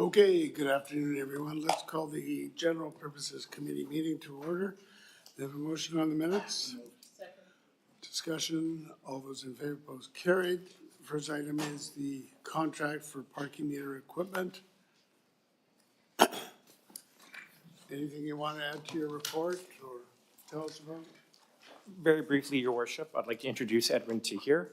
Okay, good afternoon, everyone. Let's call the General Purposes Committee meeting to order. We have a motion on the minutes. Second. Discussion, all those in favor, opposed, carried. First item is the contract for parking meter equipment. Anything you want to add to your report or tell us about? Very briefly, Your Worship, I'd like to introduce Edwin to here.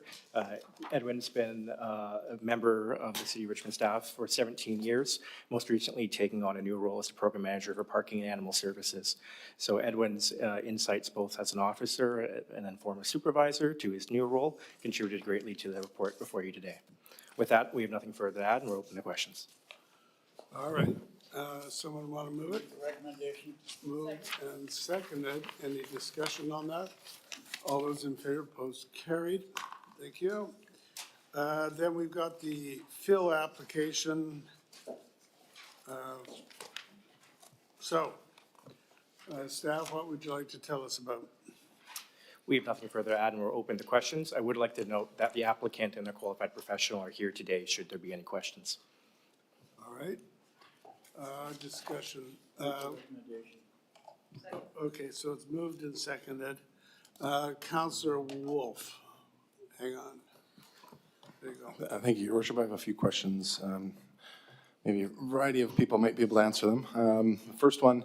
Edwin's been a member of the City of Richmond staff for 17 years, most recently taking on a new role as the Program Manager for Parking and Animal Services. So Edwin's insights both as an officer and then former supervisor to his new role contributed greatly to the report before you today. With that, we have nothing further to add and we're open to questions. All right, someone want to move it? Recommendation. Moved and seconded. Any discussion on that? All those in favor, opposed, carried. Thank you. Then we've got the fill application. Staff, what would you like to tell us about? We have nothing further to add and we're open to questions. I would like to note that the applicant and their qualified professional are here today should there be any questions. All right. Discussion. Recommendation. Okay, so it's moved and seconded. Councillor Wolf, hang on. There you go. Thank you, Your Worship. I have a few questions. Maybe a variety of people might be able to answer them. The first one,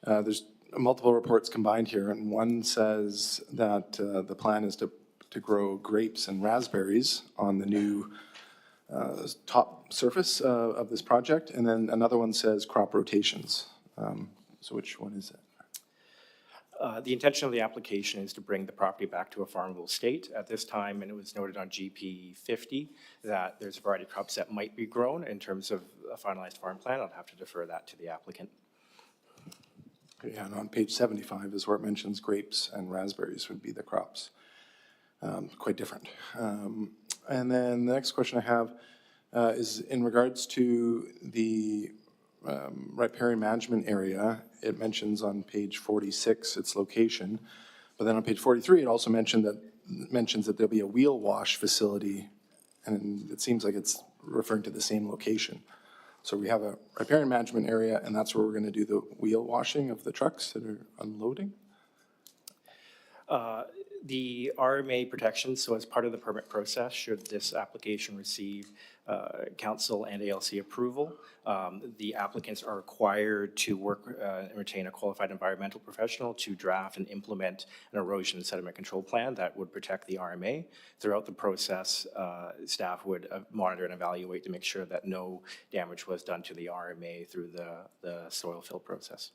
there's multiple reports combined here, and one says that the plan is to grow grapes and raspberries on the new top surface of this project, and then another one says crop rotations. So which one is it? The intention of the application is to bring the property back to a farmable state. At this time, and it was noted on GP 50, that there's a variety of crops that might be grown in terms of a finalized farm plan. I'll have to defer that to the applicant. Yeah, and on page 75 is where it mentions grapes and raspberries would be the crops. Quite different. And then the next question I have is in regards to the riparian management area. It mentions on page 46 its location, but then on page 43 it also mentions that there'll be a wheel wash facility, and it seems like it's referring to the same location. So we have a riparian management area, and that's where we're going to do the wheel washing of the trucks that are unloading? The RMA protections, so as part of the permit process, should this application receive council and ALC approval, the applicants are required to work and retain a qualified environmental professional to draft and implement an erosion and sediment control plan that would protect the RMA. Throughout the process, staff would monitor and evaluate to make sure that no damage was done to the RMA through the soil fill process.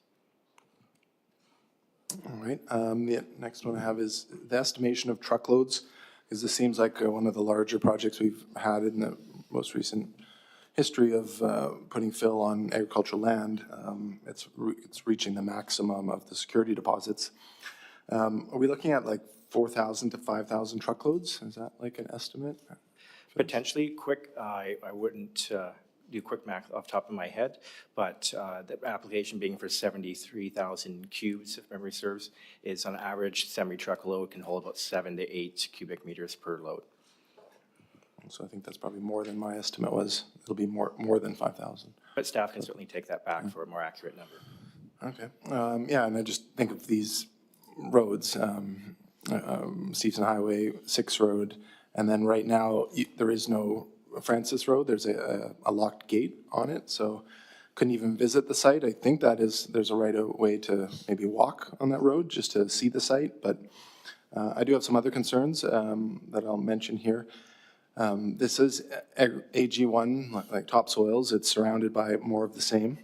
All right. The next one I have is the estimation of truckloads, because this seems like one of the larger projects we've had in the most recent history of putting fill on agricultural land. It's reaching the maximum of the security deposits. Are we looking at like 4,000 to 5,000 truckloads? Is that like an estimate? Potentially quick, I wouldn't do quick math off the top of my head, but the application being for 73,000 cubes, if memory serves, is on average semi-truck load can hold about 7 to 8 cubic meters per load. So I think that's probably more than my estimate was. It'll be more than 5,000. But staff can certainly take that back for a more accurate number. Okay. Yeah, and I just think of these roads, Stephenson Highway, 6 Road, and then right now there is no Francis Road. There's a locked gate on it, so couldn't even visit the site. I think there's a right way to maybe walk on that road just to see the site, but I do have some other concerns that I'll mention here. This is AG1, like topsoils. It's surrounded by more of the same.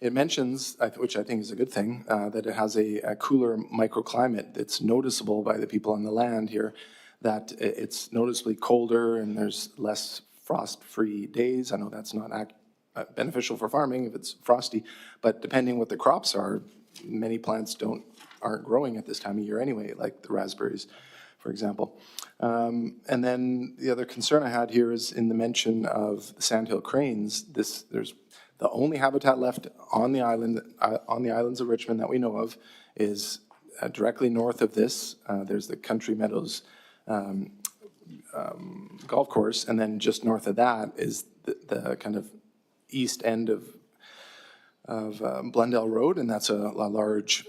It mentions, which I think is a good thing, that it has a cooler microclimate that's noticeable by the people on the land here, that it's noticeably colder and there's less frost-free days. I know that's not beneficial for farming if it's frosty, but depending what the crops are, many plants aren't growing at this time of year anyway, like the raspberries, for example. And then the other concern I had here is in the mention of the sandhill cranes. There's the only habitat left on the island, on the islands of Richmond that we know of, is directly north of this. There's the Country Meadows golf course, and then just north of that is the kind of east end of Blundell Road, and that's a large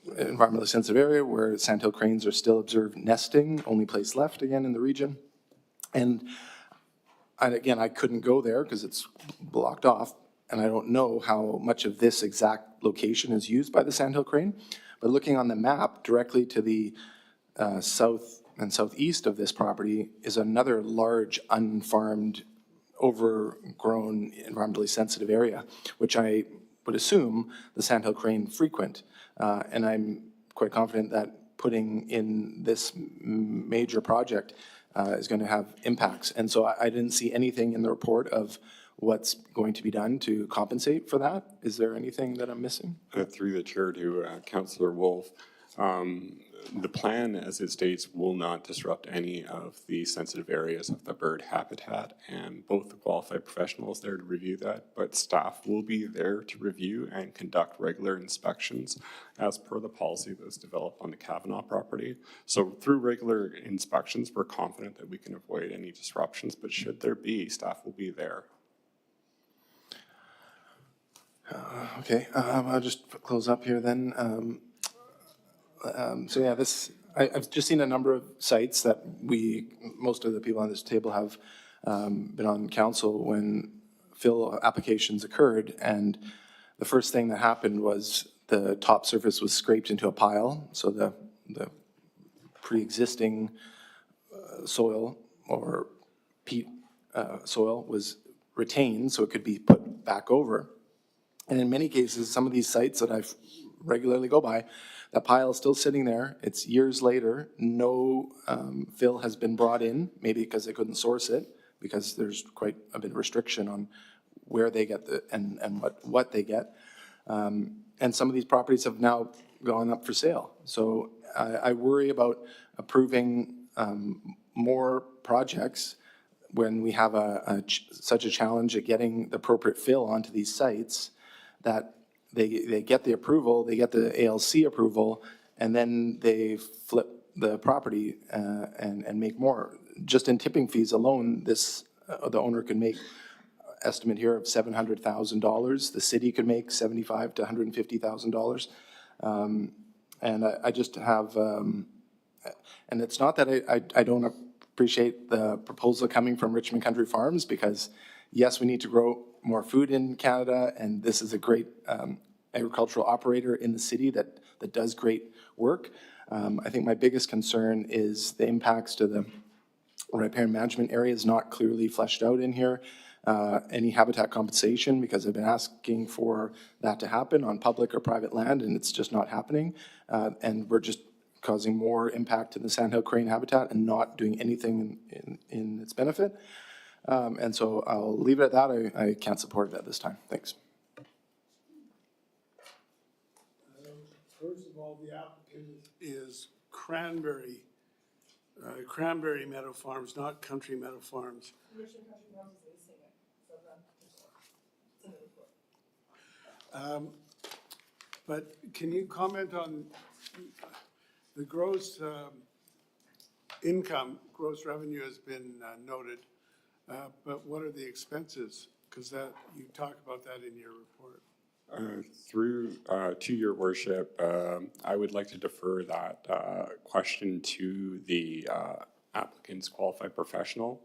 environmentally sensitive area where sandhill cranes are still observed nesting, only place left again in the region. And again, I couldn't go there because it's blocked off, and I don't know how much of this exact location is used by the sandhill crane. But looking on the map, directly to the south and southeast of this property is another large unfarmed, overgrown, environmentally sensitive area, which I would assume the sandhill crane frequent. And I'm quite confident that putting in this major project is going to have impacts. And so I didn't see anything in the report of what's going to be done to compensate for that. Is there anything that I'm missing? Through the chair to Councillor Wolf, the plan as it states will not disrupt any of the sensitive areas of the bird habitat, and both the qualified professionals there to review that, but staff will be there to review and conduct regular inspections as per the policy that was developed on the Kavanaugh property. So through regular inspections, we're confident that we can avoid any disruptions, but should there be, staff will be there. Okay, I'll just close up here then. So yeah, I've just seen a number of sites that most of the people on this table have been on council when fill applications occurred, and the first thing that happened was the top surface was scraped into a pile, so the pre-existing soil or peat soil was retained so it could be put back over. And in many cases, some of these sites that I regularly go by, that pile is still sitting there. It's years later. No fill has been brought in, maybe because they couldn't source it, because there's quite a bit of restriction on where they get and what they get. And some of these properties have now gone up for sale. So I worry about approving more projects when we have such a challenge at getting the appropriate fill onto these sites, that they get the approval, they get the ALC approval, and then they flip the property and make more. Just in tipping fees alone, the owner could make, estimate here of $700,000. The city could make $75,000 to $150,000. And I just have, and it's not that I don't appreciate the proposal coming from Richmond Country Farms, because yes, we need to grow more food in Canada, and this is a great agricultural operator in the city that does great work. I think my biggest concern is the impacts to the riparian management area is not clearly fleshed out in here. Any habitat compensation, because I've been asking for that to happen on public or private land, and it's just not happening. And we're just causing more impact to the sandhill crane habitat and not doing anything in its benefit. And so I'll leave it at that. I can't support it at this time. Thanks. First of all, the applicant is Cranberry Meadow Farms, not Country Meadow Farms. Richmond Country Farms is leasing it, so it's in the report. But can you comment on the gross income, gross revenue has been noted, but what are the expenses? Because you talk about that in your report. To your worship, I would like to defer that question to the applicant's qualified professional.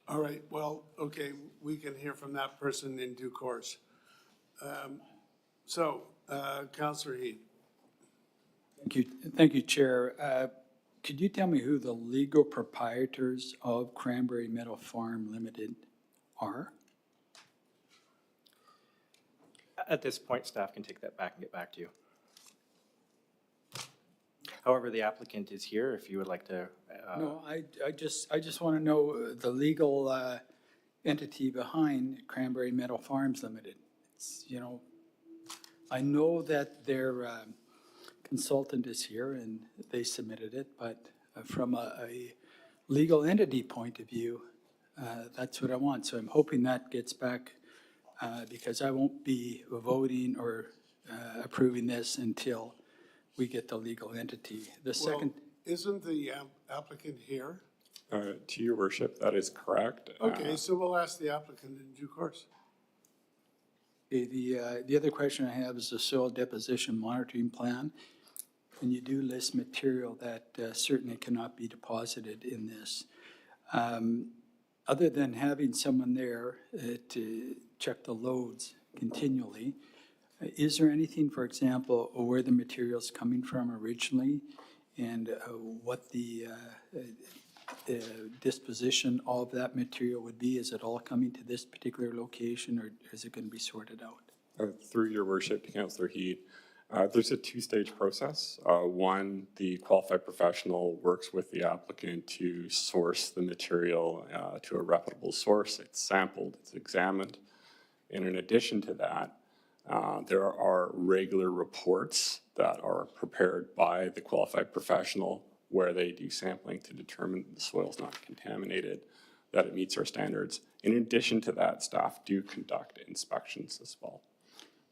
All right, well, okay, we can hear from that person in due course. So, Councillor Heed. Thank you, Chair. Could you tell me who the legal proprietors of Cranberry Meadow Farm Limited are? At this point, staff can take that back and get back to you. However, the applicant is here if you would like to. No, I just want to know the legal entity behind Cranberry Meadow Farms Limited. It's, I know that their consultant is here and they submitted it, but from a legal entity point of view, that's what I want. So I'm hoping that gets back because I won't be voting or approving this until we get the legal entity. The second. Well, isn't the applicant here? To your worship, that is correct. Okay, so we'll ask the applicant in due course. Okay, the other question I have is the soil deposition monitoring plan. And you do list material that certainly cannot be deposited in this. Other than having someone there to check the loads continually, is there anything, for example, where the material's coming from originally and what the disposition of that material would be? Is it all coming to this particular location, or is it going to be sorted out? Through your worship, Councillor Heed, there's a two-stage process. One, the qualified professional works with the applicant to source the material to a reputable source. It's sampled, it's examined. And in addition to that, there are regular reports that are prepared by the qualified professional where they do sampling to determine the soil is not contaminated, that it meets our standards. In addition to that, staff do conduct inspections as well.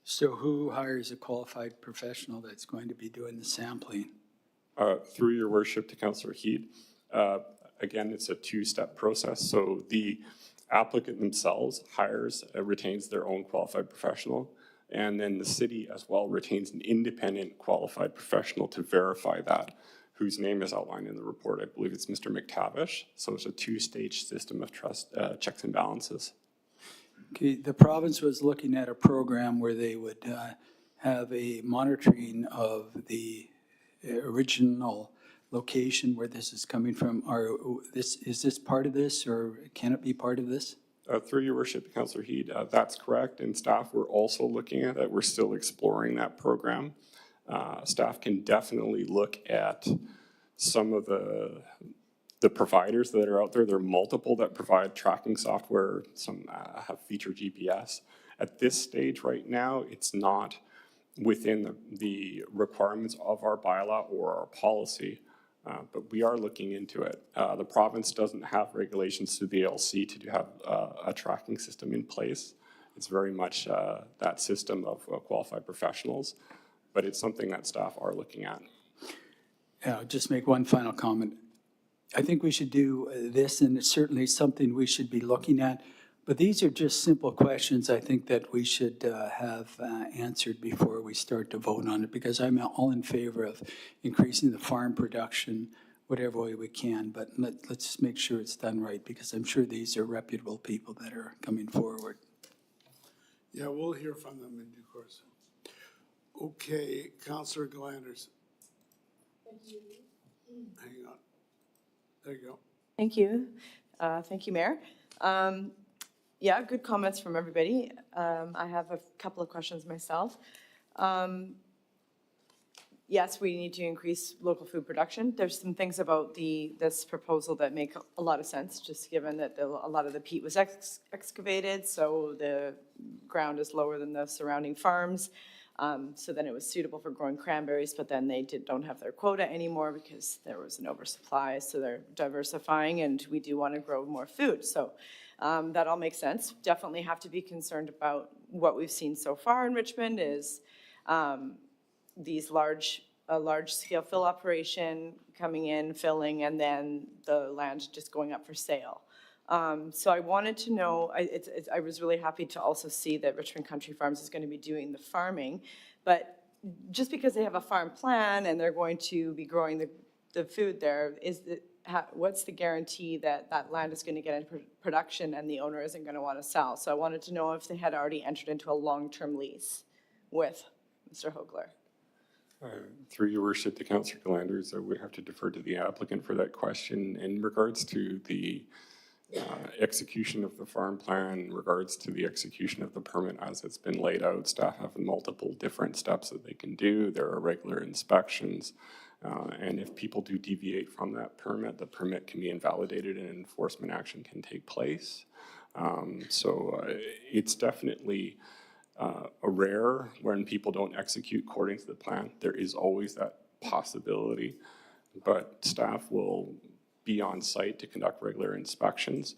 So who hires a qualified professional that's going to be doing the sampling? Through your worship to Councillor Heed, again, it's a two-step process. So the applicant themselves retains their own qualified professional, and then the city as well retains an independent qualified professional to verify that, whose name is outlined in the report. I believe it's Mr. McTavish. So it's a two-stage system of checks and balances. Okay, the province was looking at a program where they would have a monitoring of the original location where this is coming from. Is this part of this, or can it be part of this? Through your worship, Councillor Heed, that's correct, and staff were also looking at it. We're still exploring that program. Staff can definitely look at some of the providers that are out there. There are multiple that provide tracking software. Some have featured GPS. At this stage right now, it's not within the requirements of our bylaw or our policy, but we are looking into it. The province doesn't have regulations through the LC to have a tracking system in place. It's very much that system of qualified professionals, but it's something that staff are looking at. I'll just make one final comment. I think we should do this, and it's certainly something we should be looking at. But these are just simple questions I think that we should have answered before we start to vote on it, because I'm all in favor of increasing the farm production whatever way we can. But let's make sure it's done right, because I'm sure these are reputable people that are coming forward. Yeah, we'll hear from them in due course. Okay, Councillor Glanders. Hang on. There you go. Thank you. Thank you, Mayor. Yeah, good comments from everybody. I have a couple of questions myself. Yes, we need to increase local food production. There's some things about this proposal that make a lot of sense, just given that a lot of the peat was excavated, so the ground is lower than the surrounding farms. So then it was suitable for growing cranberries, but then they don't have their quota anymore because there was an oversupply. So they're diversifying, and we do want to grow more food. So that all makes sense. Definitely have to be concerned about what we've seen so far in Richmond is these large-scale fill operation coming in, filling, and then the land just going up for sale. So I wanted to know, I was really happy to also see that Richmond Country Farms is going to be doing the farming, but just because they have a farm plan and they're going to be growing the food there, what's the guarantee that that land is going to get into production and the owner isn't going to want to sell? So I wanted to know if they had already entered into a long-term lease with Mr. Hogler. Through your worship to Councillor Glanders, I would have to defer to the applicant for that question. In regards to the execution of the farm plan, in regards to the execution of the permit as it's been laid out, staff have multiple different steps that they can do. There are regular inspections, and if people do deviate from that permit, the permit can be invalidated and enforcement action can take place. So it's definitely a rare when people don't execute according to the plan. There is always that possibility, but staff will be on site to conduct regular inspections.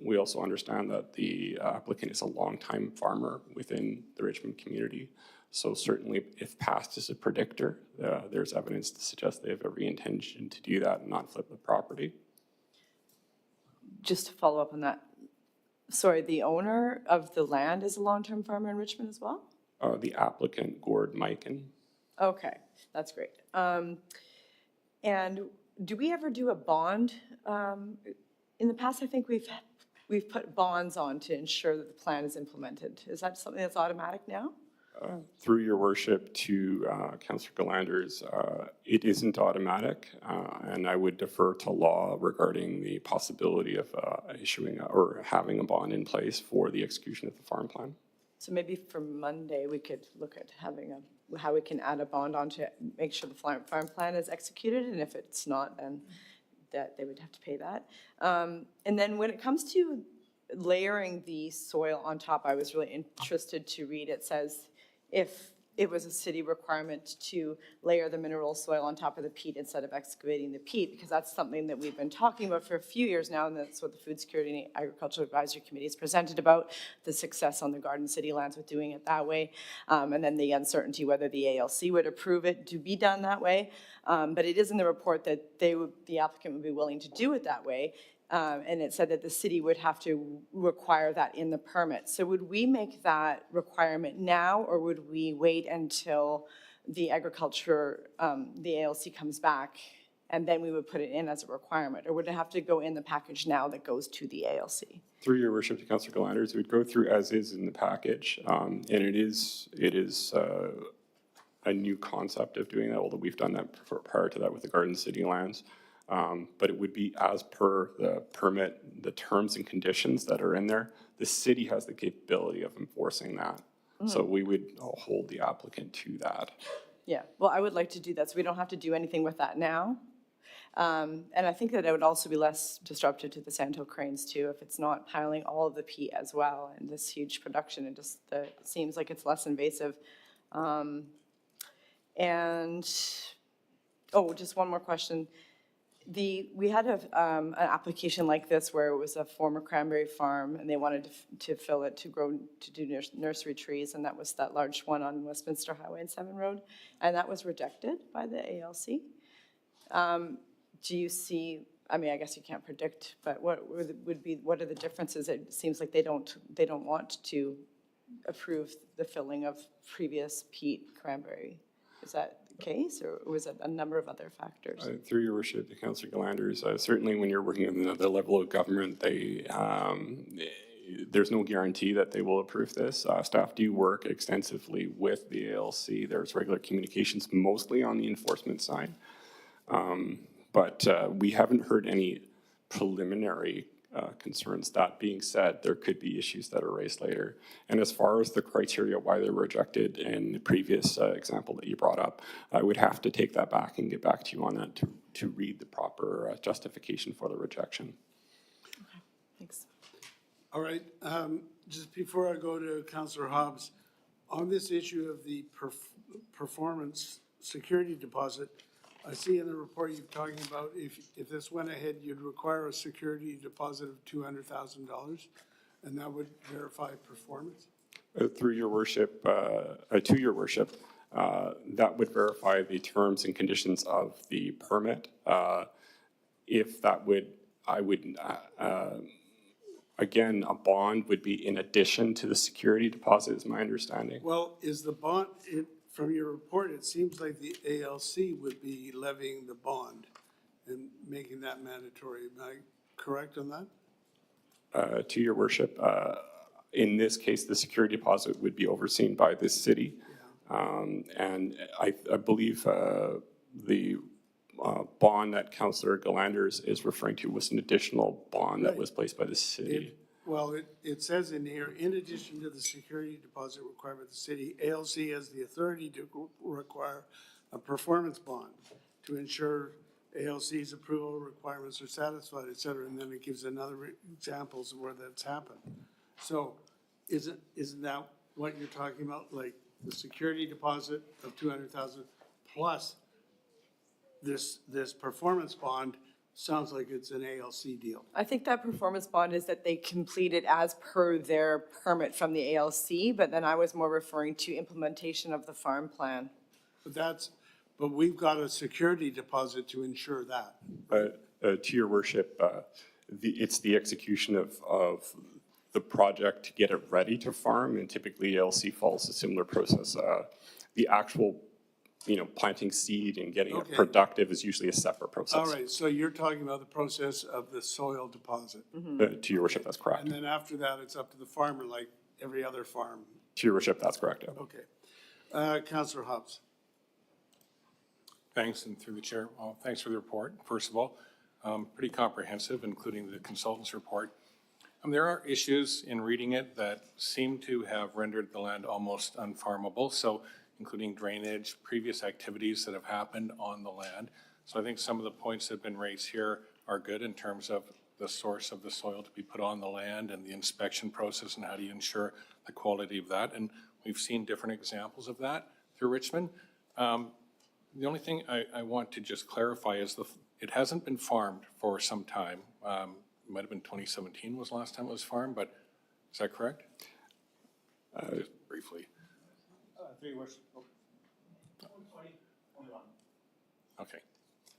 we also understand that the applicant is a longtime farmer within the Richmond community. So certainly, if past is a predictor, there's evidence to suggest they have every intention to do that and not flip the property. Just to follow up on that, sorry, the owner of the land is a long-term farmer in Richmond as well? The applicant, Gord Miken. Okay, that's great. And do we ever do a bond? In the past, I think we've put bonds on to ensure that the plan is implemented. Is that something that's automatic now? Through your worship to Councillor Galanders, it isn't automatic, and I would defer to law regarding the possibility of issuing or having a bond in place for the execution of the farm plan. So maybe for Monday, we could look at having how we can add a bond on to make sure the farm plan is executed, and if it's not, then that they would have to pay that. And then when it comes to layering the soil on top, I was really interested to read, it says, if it was a city requirement to layer the mineral soil on top of the peat instead of excavating the peat, because that's something that we've been talking about for a few years now, and that's what the Food Security and Agricultural Advisory Committee has presented about, the success on the Garden City lands with doing it that way, and then the uncertainty whether the ALC would approve it to be done that way. But it is in the report that the applicant would be willing to do it that way. And it said that the city would have to require that in the permit. So would we make that requirement now, or would we wait until the agriculture, the ALC comes back, and then we would put it in as a requirement? Or would it have to go in the package now that goes to the ALC? Through your worship to Councillor Galanders, it would go through as is in the package, and it is a new concept of doing that, although we've done that prior to that with the Garden City lands. But it would be as per the permit, the terms and conditions that are in there. The city has the capability of enforcing that. So we would hold the applicant to that. Yeah, well, I would like to do that, so we don't have to do anything with that now. And I think that it would also be less disruptive to the Sandhill cranes too, if it's not piling all of the peat as well, and this huge production, it just it seems like it's less invasive. And, oh, just one more question. We had an application like this where it was a former cranberry farm, and they wanted to fill it to do nursery trees, and that was that large one on Westminster Highway and 7 Road, and that was rejected by the ALC. Do you see, I mean, I guess you can't predict, but what are the differences? It seems like they don't want to approve the filling of previous peat cranberry. Is that the case, or was it a number of other factors? Through your worship to Councillor Galanders, certainly when you're working at another level of government, there's no guarantee that they will approve this. Staff do work extensively with the ALC. There's regular communications, mostly on the enforcement side. But we haven't heard any preliminary concerns. That being said, there could be issues that are raised later. And as far as the criteria why they're rejected in the previous example that you brought up, I would have to take that back and get back to you on that to read the proper justification for the rejection. Okay, thanks. All right, just before I go to Councillor Hobbs, on this issue of the performance security deposit, I see in the report you're talking about if this went ahead, you'd require a security deposit of $200,000, and that would verify performance? Through your worship, to your worship, that would verify the terms and conditions of the permit. If that would, I would, again, a bond would be in addition to the security deposit, is my understanding. Well, is the bond, from your report, it seems like the ALC would be levying the bond and making that mandatory. Am I correct on that? To your worship, in this case, the security deposit would be overseen by the city. And I believe the bond that Councillor Galanders is referring to was an additional bond that was placed by the city. Well, it says in here, in addition to the security deposit requirement of the city, ALC has the authority to require a performance bond to ensure ALC's approval requirements are satisfied, et cetera, and then it gives another examples of where that's happened. So isn't that what you're talking about? Like the security deposit of $200,000 plus this performance bond sounds like it's an ALC deal. I think that performance bond is that they completed as per their permit from the ALC, but then I was more referring to implementation of the farm plan. But we've got a security deposit to ensure that. To your worship, it's the execution of the project to get it ready to farm, and typically ALC follows a similar process. The actual, planting seed and getting it Okay. productive is usually a separate process. All right, so you're talking about the process of the soil deposit. To your worship, that's correct. And then after that, it's up to the farmer like every other farm. To your worship, that's correct. Yeah. Okay. Councillor Hobbs. Thanks, and through the chair, well, thanks for the report, first of all. Pretty comprehensive, including the consultant's report. There are issues in reading it that seem to have rendered the land almost unfarmable, so including drainage, previous activities that have happened on the land. So I think some of the points that have been raised here are good in terms of the source of the soil to be put on the land and the inspection process and how do you ensure the quality of that. And we've seen different examples of that through Richmond. The only thing I want to just clarify is it hasn't been farmed for some time. It might have been 2017 was the last time it was farmed, but is that correct? Just briefly.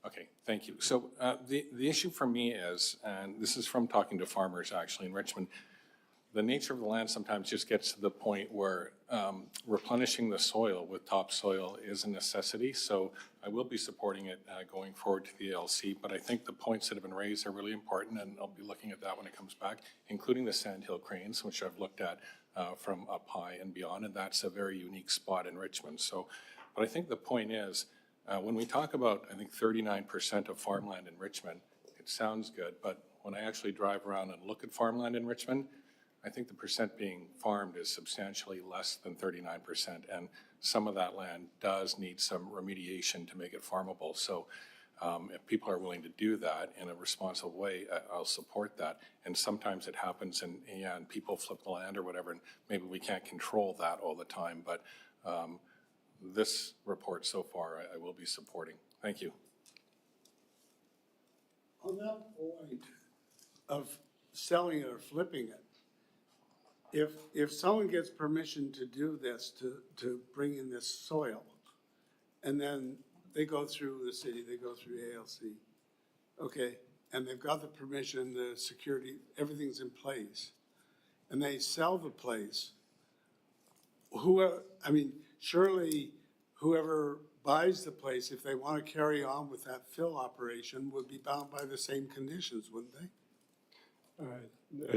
Okay, thank you. So the issue for me is, and this is from talking to farmers actually in Richmond, the nature of the land sometimes just gets to the point where replenishing the soil with topsoil is a necessity. So I will be supporting it going forward to the ALC, but I think the points that have been raised are really important, and I'll be looking at that when it comes back, including the sandhill cranes, which I've looked at from up high and beyond, and that's a very unique spot in Richmond. So, but I think the point is, when we talk about, I think 39% of farmland in Richmond, it sounds good, but when I actually drive around and look at farmland in Richmond, I think the percent being farmed is substantially less than 39%, and some of that land does need some remediation to make it farmable. So if people are willing to do that in a responsible way, I'll support that. And sometimes it happens and people flip the land or whatever, and maybe we can't control that all the time, but this report so far I will be supporting. Thank you. On that point of selling it or flipping it, if someone gets permission to do this, to bring in this soil, and then they go through the city, they go through ALC, okay, and they've got the permission, the security, everything's in place, and they sell the place, surely whoever buys the place, if they want to carry on with that fill operation, would be bound by the same conditions, wouldn't they?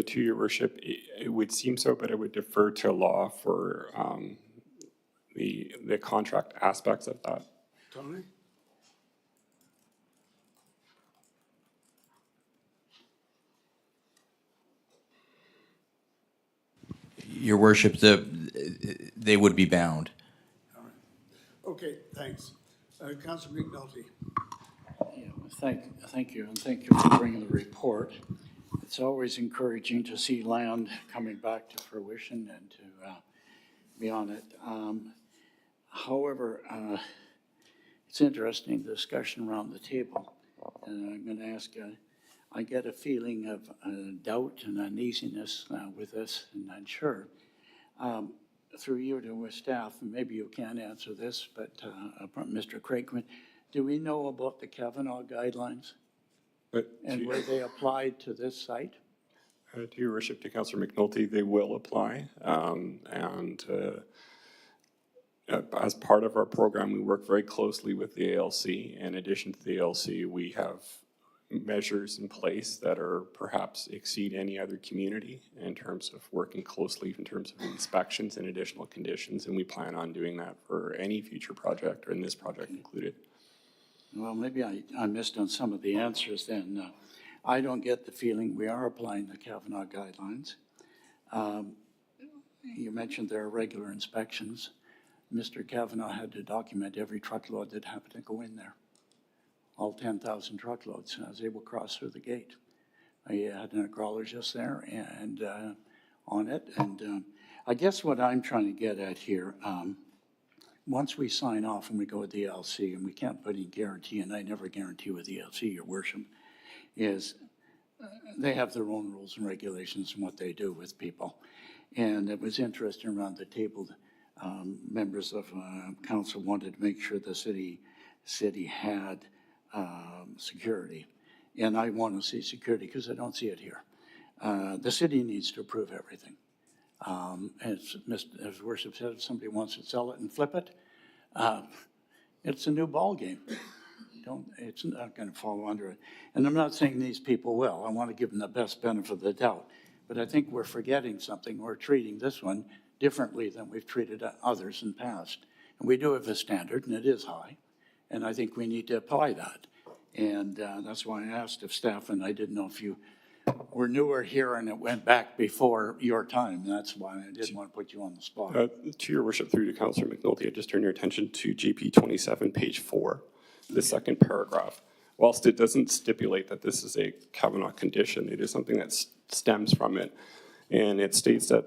To your worship, it would seem so, but I would defer to law for the contract aspects of that. Tony? Your worship, they would be bound. Okay, thanks. Councilor McNulty. Yeah, thank you, and thank you for bringing the report. It's always encouraging to see land coming back to fruition and to be on it. However, it's interesting, the discussion around the table. And I'm going to ask, I get a feeling of doubt and uneasiness with this, and I'm sure. Through you to staff, and maybe you can't answer this, but Mr. Craigman, do we know about the Kavanaugh guidelines? And were they applied to this site? To your worship, to Councillor McNulty, they will apply. As part of our program, we work very closely with the ALC. In addition to the ALC, we have measures in place that are perhaps exceed any other community in terms of working closely in terms of inspections and additional conditions, and we plan on doing that for any future project, or in this project included. Well, maybe I missed on some of the answers then. I don't get the feeling we are applying the Kavanaugh guidelines. You mentioned there are regular inspections. Mr. Kavanaugh had to document every truckload that happened to go in there. All 10,000 truckloads as they will cross through the gate. He had an agroologist there and on it. And I guess what I'm trying to get at here, once we sign off and we go with the LC, and we can't put any guarantee, and I never guarantee with the LC, Your Worship, is they have their own rules and regulations and what they do with people. And it was interesting around the table, members of council wanted to make sure the city had security. And I want to see security because I don't see it here. The city needs to approve everything. As Worship said, if somebody wants to sell it and flip it, it's a new ballgame. It's not going to fall under it. And I'm not saying these people will. I want to give them the best benefit of the doubt. But I think we're forgetting something. We're treating this one differently than we've treated others in the past. And we do have a standard, and it is high. And I think we need to apply that. And that's why I asked if staff, and I didn't know if you were newer here and it went back before your time. That's why I didn't want to put you on the spot. To your worship, through to Councillor McNulty, I just turn your attention to GP 27, page 4, the second paragraph. Whilst it doesn't stipulate that this is a Kavanaugh condition, it is something that stems from it. And it states that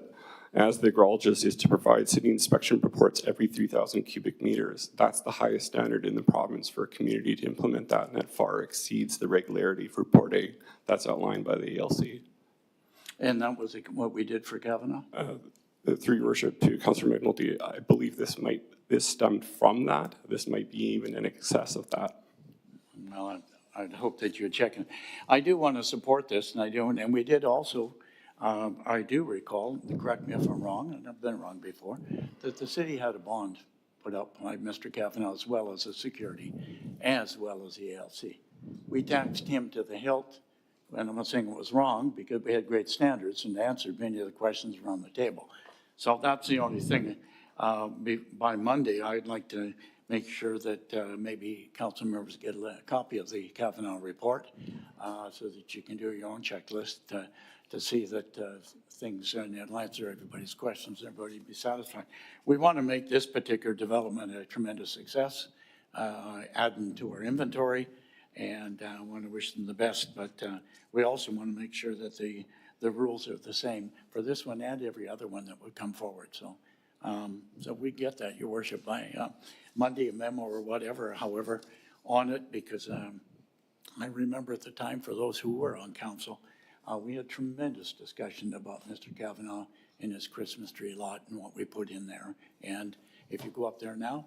as the agrologist is to provide city inspection reports every 3,000 cubic meters. That's the highest standard in the province for a community to implement that, and that far exceeds the regularity for reporting that's outlined by the ALC. And that was what we did for Kavanaugh? Through your worship, to Councillor McNulty, I believe this stemmed from that. This might be even in excess of that. Well, I'd hope that you're checking. I do want to support this, and I do, and we did also, I do recall, correct me if I'm wrong, and I've been wrong before, that the city had a bond put up by Mr. Kavanaugh as well as the security, as well as the ALC. We taxed him to the hilt, and I'm not saying it was wrong, because we had great standards and answered many of the questions around the table. So that's the only thing. By Monday, I'd like to make sure that maybe council members get a copy of the Kavanaugh report so that you can do your own checklist to see that things, and it'll answer everybody's questions, and everybody be satisfied. We want to make this particular development a tremendous success, adding to our inventory, and I want to wish them the best, but we also want to make sure that the rules are the same for this one and every other one that would come forward. So we get that, Your Worship, by Monday, a memo or whatever, however, on it, because I remember at the time, for those who were on council, we had tremendous discussion about Mr. Kavanaugh and his Christmas tree lot and what we put in there. And if you go up there now,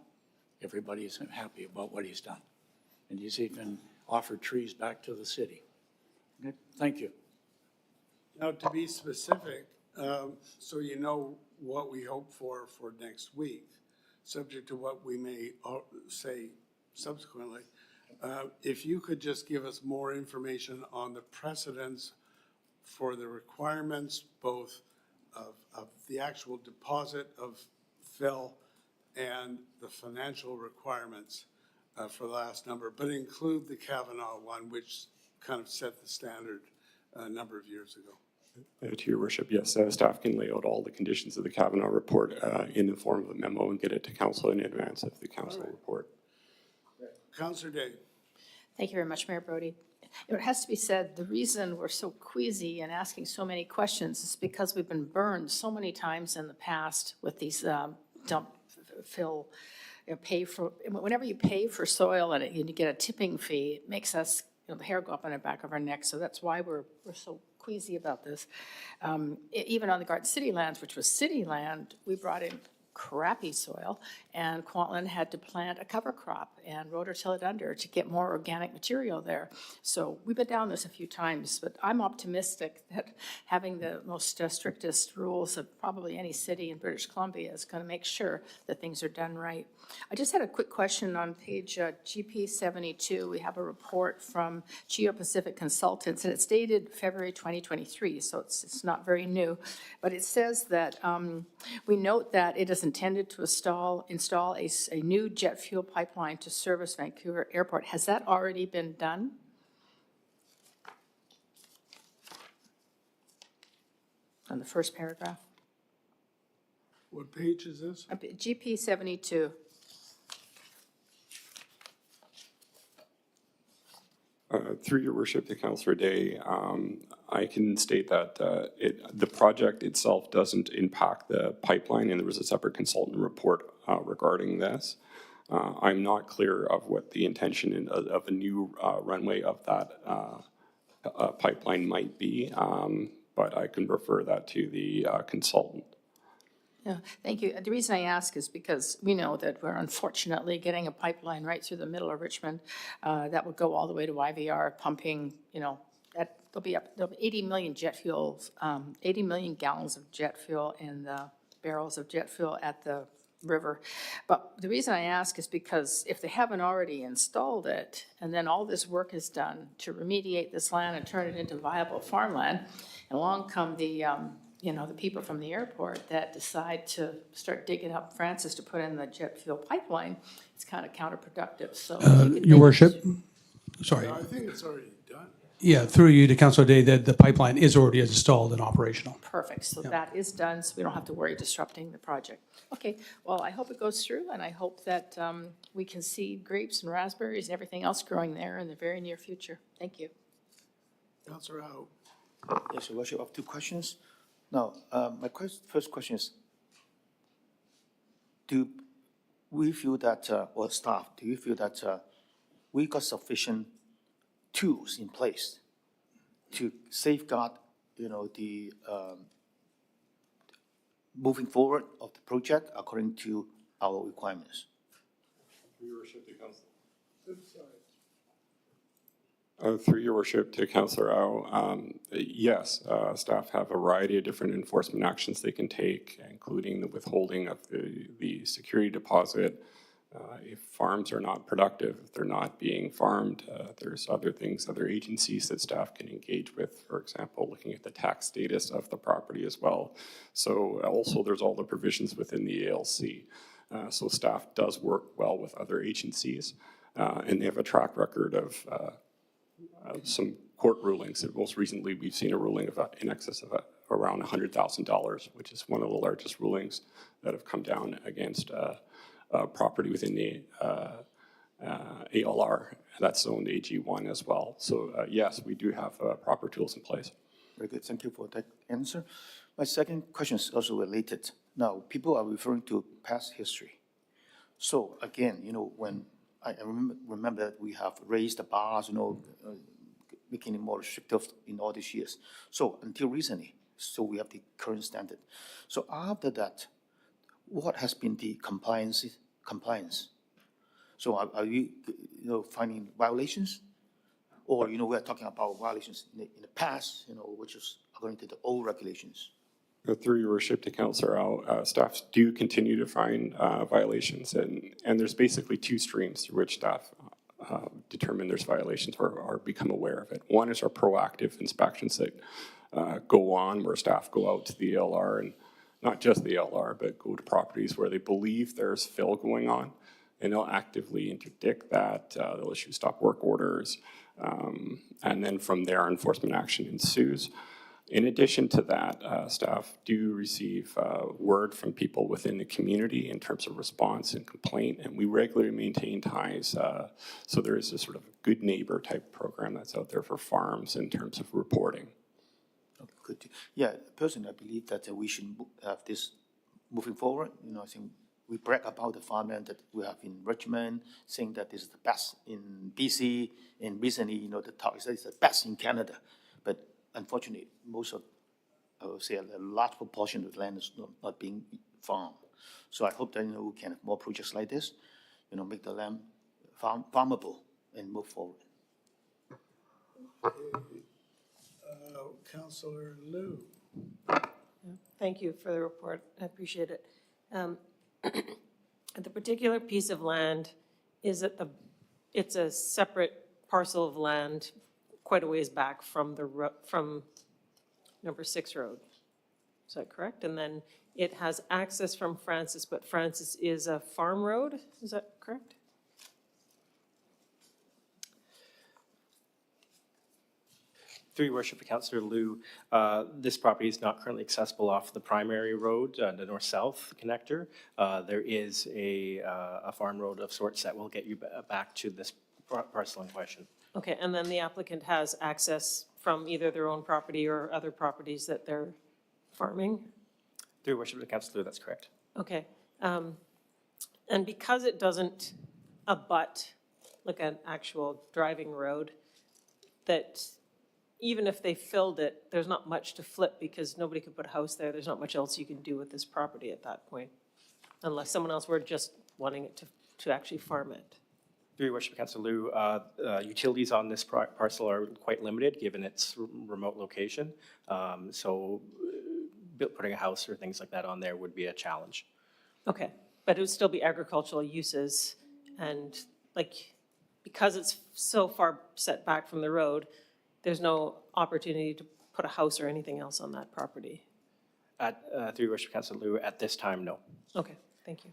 everybody's happy about what he's done. And he's even offered trees back to the city. Okay, thank you. Now, to be specific, so you know what we hope for next week, subject to what we may say subsequently, if you could just give us more information on the precedents for the requirements, both of the actual deposit of fill and the financial requirements for the last number, but include the Kavanaugh one, which kind of set the standard a number of years ago. To your worship, yes, staff can lay out all the conditions of the Kavanaugh report in the form of a memo and get it to council in advance of the council report. Councillor Day. Thank you very much, Mayor Brody. It has to be said, the reason we're so queasy and asking so many questions is because we've been burned so many times in the past with these dump fill, whenever you pay for soil and you get a tipping fee, it makes us, the hair go up on the back of our neck. So that's why we're so queasy about this. Even on the Garden City lands, which was city land, we brought in crappy soil, and Kwantlen had to plant a cover crop and rototill it under to get more organic material there. So we've been down this a few times, but I'm optimistic that having the most strictest rules of probably any city in British Columbia is going to make sure that things are done right. I just had a quick question on page GP 72. We have a report from Geo-Pacific Consultants, and it's dated February 2023, so it's not very new. But it says that we note that it is intended to install a new jet fuel pipeline to service Vancouver Airport. Has that already been done? On the first paragraph. What page is this? GP 72. Through your worship to Councillor Day, I can state that the project itself doesn't impact the pipeline, and there was a separate consultant report regarding this. I'm not clear of what the intention of a new runway of that pipeline might be, but I can refer that to the consultant. Yeah, thank you. The reason I ask is because we know that we're unfortunately getting a pipeline right through the middle of Richmond that would go all the way to IVR, pumping, there'll be 80 million jet fuels, 80 million gallons of jet fuel and barrels of jet fuel at the river. But the reason I ask is because if they haven't already installed it, and then all this work is done to remediate this land and turn it into viable farmland, and along come the people from the airport that decide to start digging up Francis to put in the jet fuel pipeline, it's kind of counterproductive, so. if you could Your think- worship, sorry. I think it's already done. Yeah, through you to Councilor Day, that the pipeline is already installed and operational. Perfect, so that is done, so we don't have to worry disrupting the project. Okay, well, I hope it goes through, and I hope that we can see grapes and raspberries and everything else growing there in the very near future. Thank you. Councillor Howe. Yes, Your Worship, I have two questions. Now, my first question is, do we feel that, or staff, do you feel that we got sufficient tools in place to safeguard, the moving forward of the project according to our requirements? Through your worship to Councillor Au, yes, staff have a variety of different enforcement actions they can take, including the withholding of the security deposit. If farms are not productive, if they're not being farmed, there's other things, other agencies that staff can engage with, for example, looking at the tax status of the property as well. So also there's all the provisions within the ALC. So staff does work well with other agencies, and they have a track record of some court rulings. Most recently, we've seen a ruling of in excess of around $100,000, which is one of the largest rulings that have come down against property within the ALR that's zoned AG1 as well. So yes, we do have proper tools in place. Very good, thank you for that answer. My second question is also related. Now, people are referring to past history. So again, when I remember that we have raised the bars, making it more restrictive in all these years. So until recently, so we have the current standard. So after that, what has been the compliance? So are you, finding violations? Or, we're talking about violations in the past, which is according to the old regulations? Through your worship to Councillor Au, staff do continue to find violations, and there's basically two streams through which staff determine there's violations or become aware of it. One is our proactive inspections that go on where staff go out to the ALR, and not just the ALR, but go to properties where they believe there's fill going on, and they'll actively interdict that. They'll issue stop work orders, and then from there, enforcement action ensues. In addition to that, staff do receive word from people within the community in terms of response and complaint, and we regularly maintain ties. So there is a sort of good neighbor type program that's out there for farms in terms of reporting. Good. Yeah, personally, I believe that we should have this moving forward. I think we brag about the farmland that we have in Richmond, saying that this is the best in BC, and recently, the talk is that it's the best in Canada. But unfortunately, I would say a large proportion of the land is not being farmed. So I hope that, we can have more projects like this, make the land farmable and move forward. Councillor Liu. Thank you for the report. I appreciate it. The particular piece of land is it's a separate parcel of land quite a ways back from from number 6 Road. Is that correct? And then it has access from Francis, but Francis is a farm road. Is that correct? Through your worship, Councillor Liu, this property is not currently accessible off the primary road, the north-south connector. There is a farm road of sorts that will get you back to this parcel in question. Okay, and then the applicant has access from either their own property or other properties that they're farming? Through your worship, Councillor Liu, that's correct. Okay. And because it doesn't abut like an actual driving road, that even if they filled it, there's not much to flip because nobody could put a house there. There's not much else you can do with this property at that point, unless someone else were just wanting it to actually farm it. Through your worship, Councilor Liu, utilities on this parcel are quite limited, given its remote location. So putting a house or things like that on there would be a challenge. Okay, but it would still be agricultural uses, and like, because it's so far set back from the road, there's no opportunity to put a house or anything else on that property. Through your worship, Councilor Liu, at this time, no. Okay, thank you.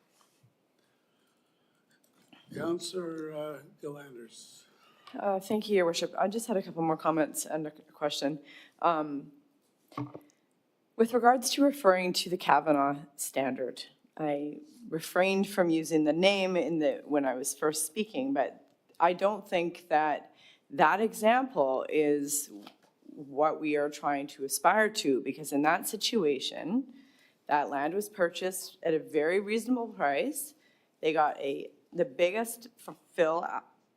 Councillor Gillanders. Thank you, Your Worship. I just had a couple more comments and a question. With regards to referring to the Kavanaugh standard, I refrained from using the name when I was first speaking, but I don't think that example is what we are trying to aspire to, because in that situation, that land was purchased at a very reasonable price. They got the biggest fill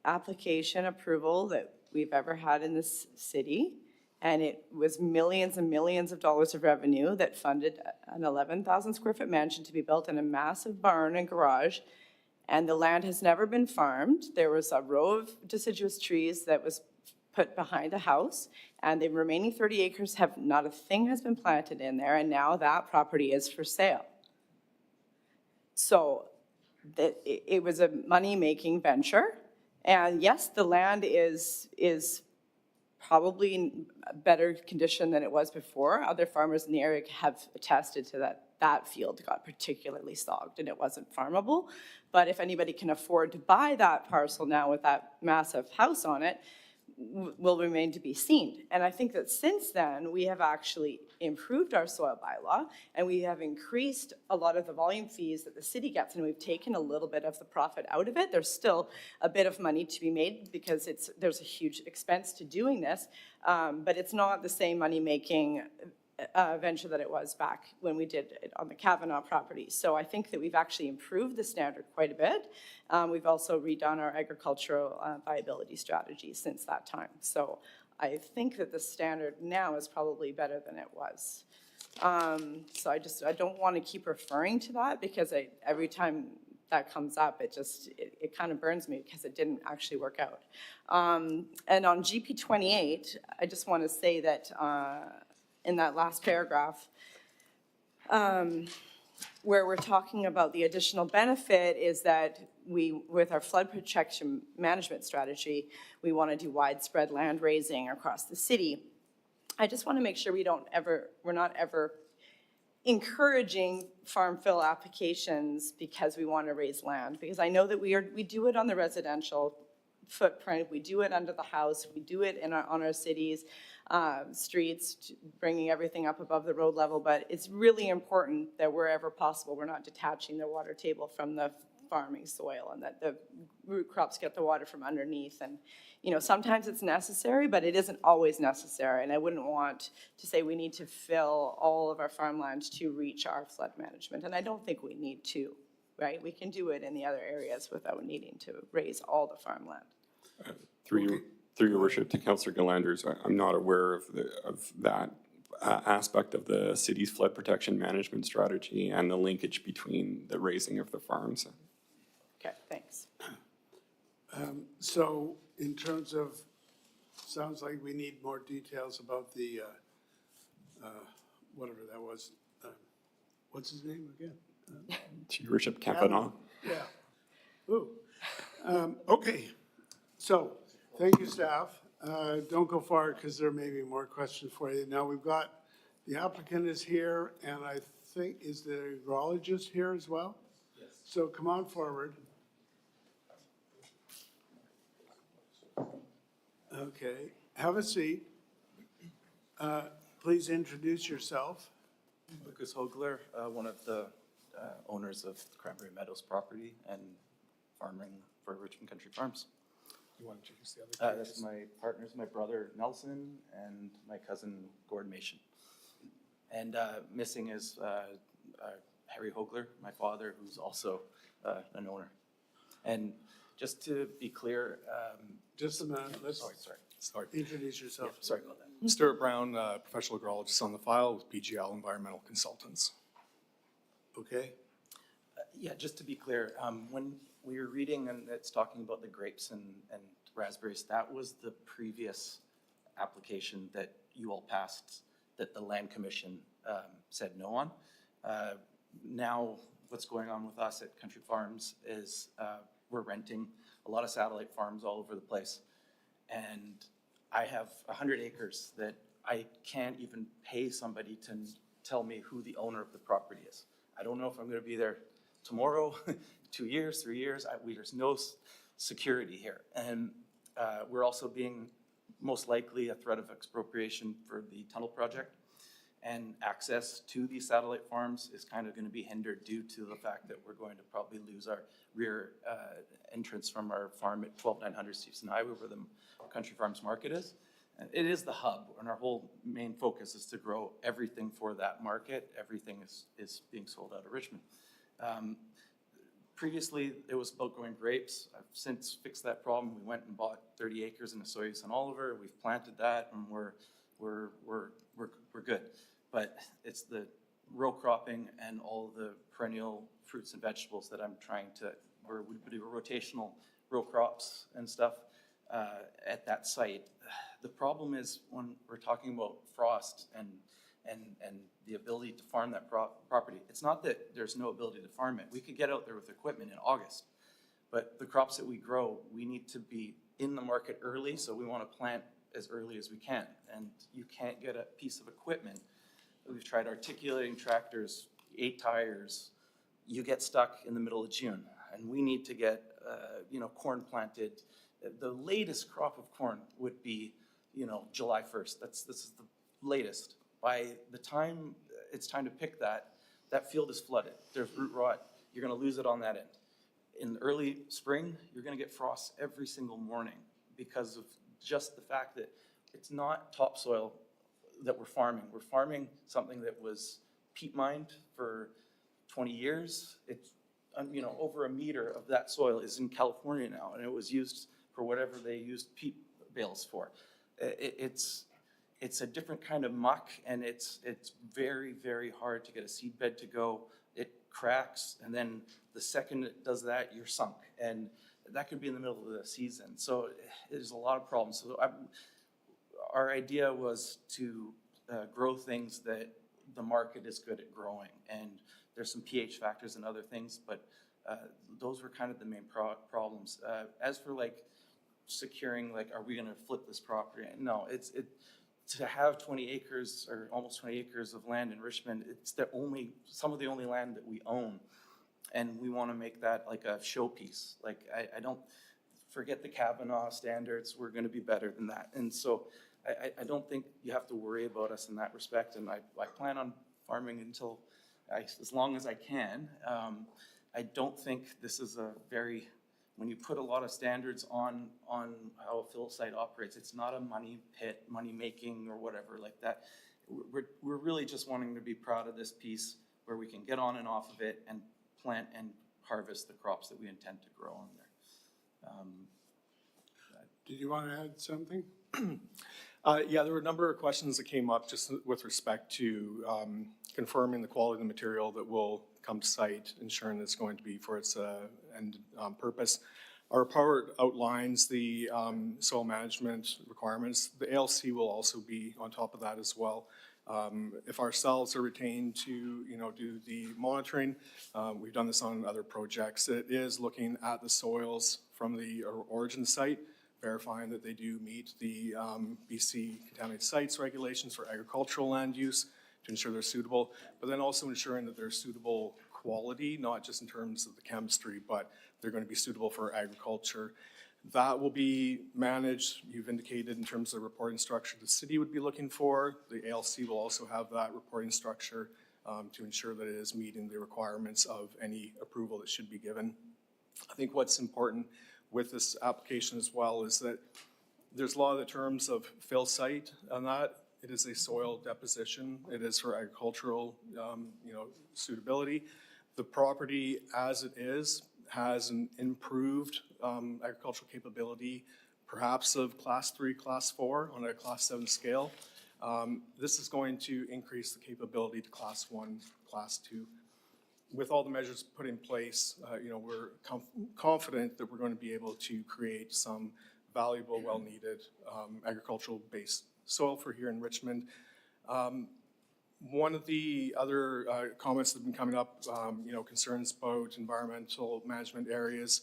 application approval that we've ever had in this city. And it was millions and millions of dollars of revenue that funded an 11,000 square foot mansion to be built in a massive barn and garage. And the land has never been farmed. There was a row of deciduous trees that was put behind the house, and the remaining 30 acres not a thing has been planted in there, and now that property is for sale. So it was a money-making venture, and yes, the land is probably in a better condition than it was before. Other farmers in the area have attested to that field got particularly slogged and it wasn't farmable. But if anybody can afford to buy that parcel now with that massive house on it, will remain to be seen. And I think that since then, we have actually improved our soil bylaw, and we have increased a lot of the volume fees that the city gets, and we've taken a little bit of the profit out of it. There's still a bit of money to be made because there's a huge expense to doing this, but it's not the same money-making venture that it was back when we did it on the Kavanaugh property. So I think that we've actually improved the standard quite a bit. We've also redone our agricultural viability strategy since that time. So I think that the standard now is probably better than it was. So I don't want to keep referring to that because every time that comes up, it kind of burns me because it didn't actually work out. And on GP 28, I just want to say that in that last paragraph, where we're talking about the additional benefit is that with our flood protection management strategy, we want to do widespread land raising across the city. I just want to make sure we're not ever encouraging farm fill applications because we want to raise land, because I know that we do it on the residential footprint, we do it under the house, we do it on our cities, streets, bringing everything up above the road level, but it's really important that wherever possible, we're not detaching the water table from the farming soil and that the root crops get the water from underneath. And, sometimes it's necessary, but it isn't always necessary. And I wouldn't want to say we need to fill all of our farmland to reach our flood management. And I don't think we need to, right? We can do it in the other areas without needing to raise all the farmland. Through your worship to Councillor Gillanders, I'm not aware of that aspect of the city's flood protection management strategy and the linkage between the raising of the farms. Okay, thanks. So in terms of, sounds like we need more details about the, whatever that was. What's his name again? To your worship, Kavanaugh. Yeah. Ooh. Okay. So, thank you, staff. Don't go far because there may be more questions for you. Now, we've got, the applicant is here, and I think, is the agrologist here as well? Yes. So come on forward. Okay, have a seat. Please introduce yourself. Lucas Hogler, one of the owners of Cranberry Meadows property and farming for Richmond Country Farms. You want to introduce the other That's my partners, my brother Nelson and my cousin Gord Mation. And missing is Harry Hogler, my father, who's also an owner. And just to be clear, just a minute. Let's Sorry. Introduce yourself. Sorry about that. Stuart Brown, professional agrologist on the file with PGL Environmental Consultants. Okay. Yeah, just to be clear, when we were reading and it's talking about the grapes and raspberries, that was the previous application that you all passed, that the Land Commission said no on. Now, what's going on with us at Country Farms is we're renting a lot of satellite farms all over the place. And I have 100 acres that I can't even pay somebody to tell me who the owner of the property is. I don't know if I'm gonna be there tomorrow, 2 years, 3 years. There's no security here. And we're also being most likely a threat of expropriation for the tunnel project. And access to these satellite farms is kind of gonna be hindered due to the fact that we're going to probably lose our rear entrance from our farm at 12900 Stevenson Highway where the Country Farms Market is. And it is the hub, and our whole main focus is to grow everything for that market. Everything is being sold out of Richmond. Previously, it was about growing grapes. I've since fixed that problem. We went and bought 30 acres in Osoyoos and Oliver. We've planted that, and we're good. But it's the row cropping and all the perennial fruits and vegetables that I'm trying to, where we do rotational row crops and stuff at that site. The problem is when we're talking about frost and the ability to farm that property, it's not that there's no ability to farm it. We could get out there with equipment in August, but the crops that we grow, we need to be in the market early, so we want to plant as early as we can. And you can't get a piece of equipment. We've tried articulating tractors, 8 tires. You get stuck in the middle of June, and we need to get corn planted. The latest crop of corn would be July 1st. This is the latest. By the time it's time to pick that field is flooded. There's root rot. You're going to lose it on that end. In early spring, you're going to get frost every single morning because of just the fact that it's not topsoil that we're farming. We're farming something that was peat mined for 20 years. It's, over a meter of that soil is in California now, and it was used for whatever they used peat bales for. It's a different kind of muck, and it's very, very hard to get a seed bed to go. It cracks, and then the second it does that, you're sunk. And that could be in the middle of the season. So there's a lot of problems. So our idea was to grow things that the market is good at growing. And there's some pH factors and other things, but those were kind of the main problems. As for securing, are we gonna flip this property? No, to have 20 acres or almost 20 acres of land in Richmond, it's some of the only land that we own. And we want to make that like a showpiece. I don't forget the Kavanaugh standards. We're going to be better than that. And so I don't think you have to worry about us in that respect. And I plan on farming until as long as I can. I don't think this is when you put a lot of standards on how a fill site operates, it's not a money pit, money making or whatever like that. We're really just wanting to be proud of this piece where we can get on and off of it and plant and harvest the crops that we intend to grow on there. Did you want to add something? Yeah, there were a number of questions that came up just with respect to confirming the quality of the material that will come to site, ensuring that it's going to be for its end purpose. Our report outlines the soil management requirements. The ALC will also be on top of that as well. If ourselves are retained to do the monitoring, we've done this on other projects. It is looking at the soils from the origin site, verifying that they do meet the BC contaminated sites regulations for agricultural land use to ensure they're suitable, but then also ensuring that they're suitable quality, not just in terms of the chemistry, but they're going to be suitable for agriculture. That will be managed, you've indicated, in terms of the reporting structure the city would be looking for. The ALC will also have that reporting structure to ensure that it is meeting the requirements of any approval that should be given. I think what's important with this application as well is that there's a lot of the terms of fill site on that. It is a soil deposition. It is for agricultural suitability. The property as it is has an improved agricultural capability perhaps of Class 3, Class 4 on a Class 7 scale. This is going to increase the capability to Class 1, Class 2. With all the measures put in place, we're confident that we're going to be able to create some valuable, well-needed agricultural-based soil for here in Richmond. One of the other comments that have been coming up, concerns about environmental management areas.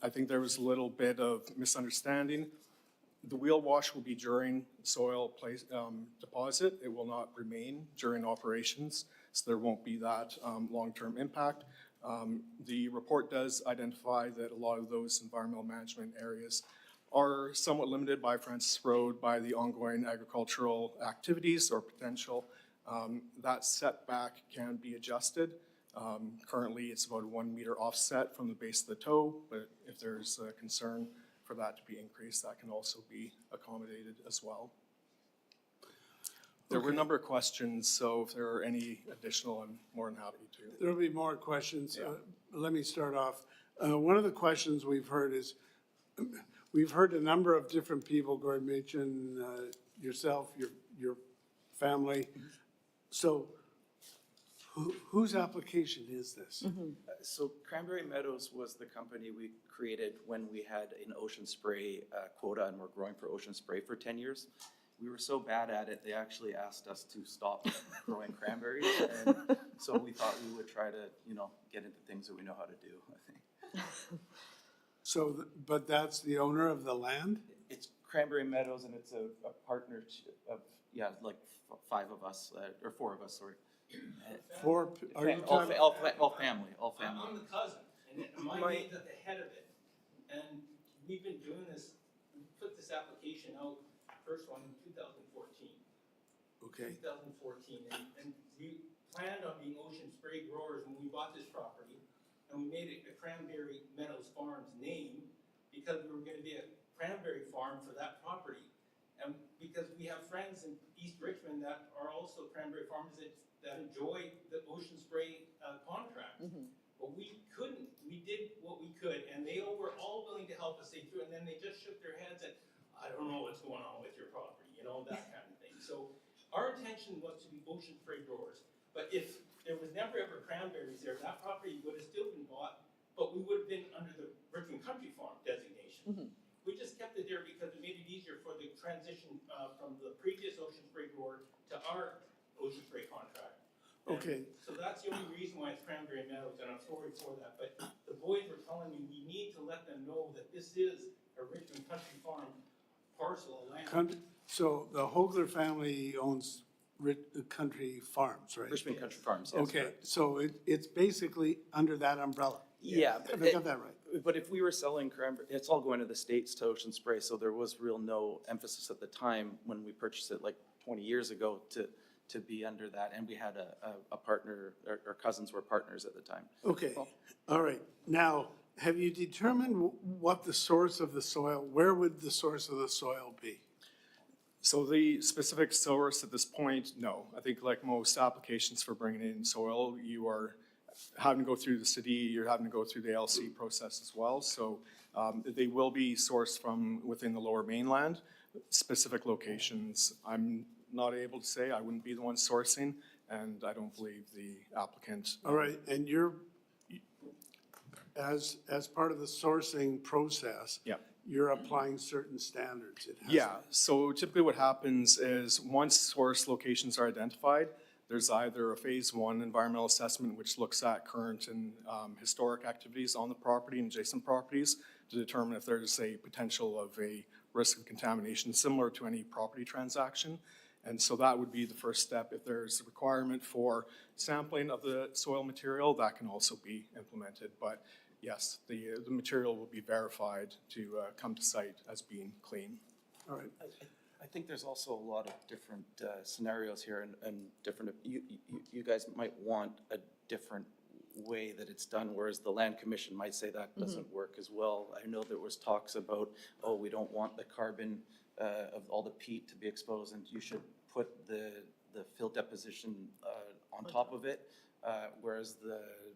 I think there was a little bit of misunderstanding. The wheel wash will be during soil deposit. It will not remain during operations, so there won't be that long-term impact. The report does identify that a lot of those environmental management areas are somewhat limited by Francis Road by the ongoing agricultural activities or potential. That setback can be adjusted. Currently, it's about a 1 meter offset from the base of the toe, but if there's a concern for that to be increased, that can also be accommodated as well. There were a number of questions, so if there are any additional, I'm more than happy to. There'll be more questions. Let me start off. One of the questions we've heard is, we've heard a number of different people, Gordon mentioned yourself, your family. So whose application is this? So Cranberry Meadows was the company we created when we had an ocean spray quota and we're growing for ocean spray for 10 years. We were so bad at it, they actually asked us to stop growing cranberries. And so we thought we would try to, get into things that we know how to do, I think. So, but that's the owner of the land? It's Cranberry Meadows and it's a partnership of, like 5 of us, or 4 of us, sorry. Are you All talking? family. I'm the cousin, and my name's at the head of it. And we've been doing this, we put this application out, first one in 2014. Okay. 2014, and we planned on being ocean spray growers when we bought this property. And we made it a Cranberry Meadows Farms name because we were gonna be a cranberry farm for that property. And because we have friends in East Richmond that are also cranberry farmers that enjoy the ocean spray contract. But we couldn't, we did what we could, and they were all willing to help us stay through, and then they just shook their heads and, I don't know what's going on with your property, that kind of thing. So our intention was to be ocean spray growers, but if there was never ever cranberries there, that property would have still been bought, but we would have been under the Richmond Country Farm designation. We just kept it there because it made it easier for the transition from the previous ocean spray grower to our ocean spray contract. Okay. So that's the only reason why it's Cranberry Meadows, and I'm sorry for that, but the boys were telling me we need to let them know that this is a Richmond Country Farm parcel of land. So the Hogler family owns Country Farms, right? Richmond Country Farms, yes. Okay, so it's basically under that umbrella. Yeah. Have I got that right? But if we were selling cranberry, it's all going to the States to ocean spray, so there was no emphasis at the time when we purchased it like 20 years ago to be under that, and we had a partner, our cousins were partners at the time. Okay, all right. Now, have you determined what the source of the soil, where would the source of the soil be? So the specific source at this point, no. I think like most applications for bringing in soil, you are having to go through the city, you're having to go through the LC process as well. So they will be sourced from within the Lower Mainland. Specific locations, I'm not able to say. I wouldn't be the one sourcing, and I don't believe the applicant. All right, and you're, as part of the sourcing process, Yeah. you're applying certain standards. It has Yeah, so typically what happens is once source locations are identified, there's either a phase 1 environmental assessment, which looks at current and historic activities on the property and adjacent properties to determine if there's a potential of a risk of contamination similar to any property transaction. And so that would be the first step. If there's a requirement for sampling of the soil material, that can also be implemented. But yes, the material will be verified to come to site as being clean. All right. I think there's also a lot of different scenarios here and different, you guys might want a different way that it's done, whereas the Land Commission might say that doesn't work as well. I know there was talks about, oh, we don't want the carbon of all the peat to be exposed, and you should put the fill deposition on top of it, whereas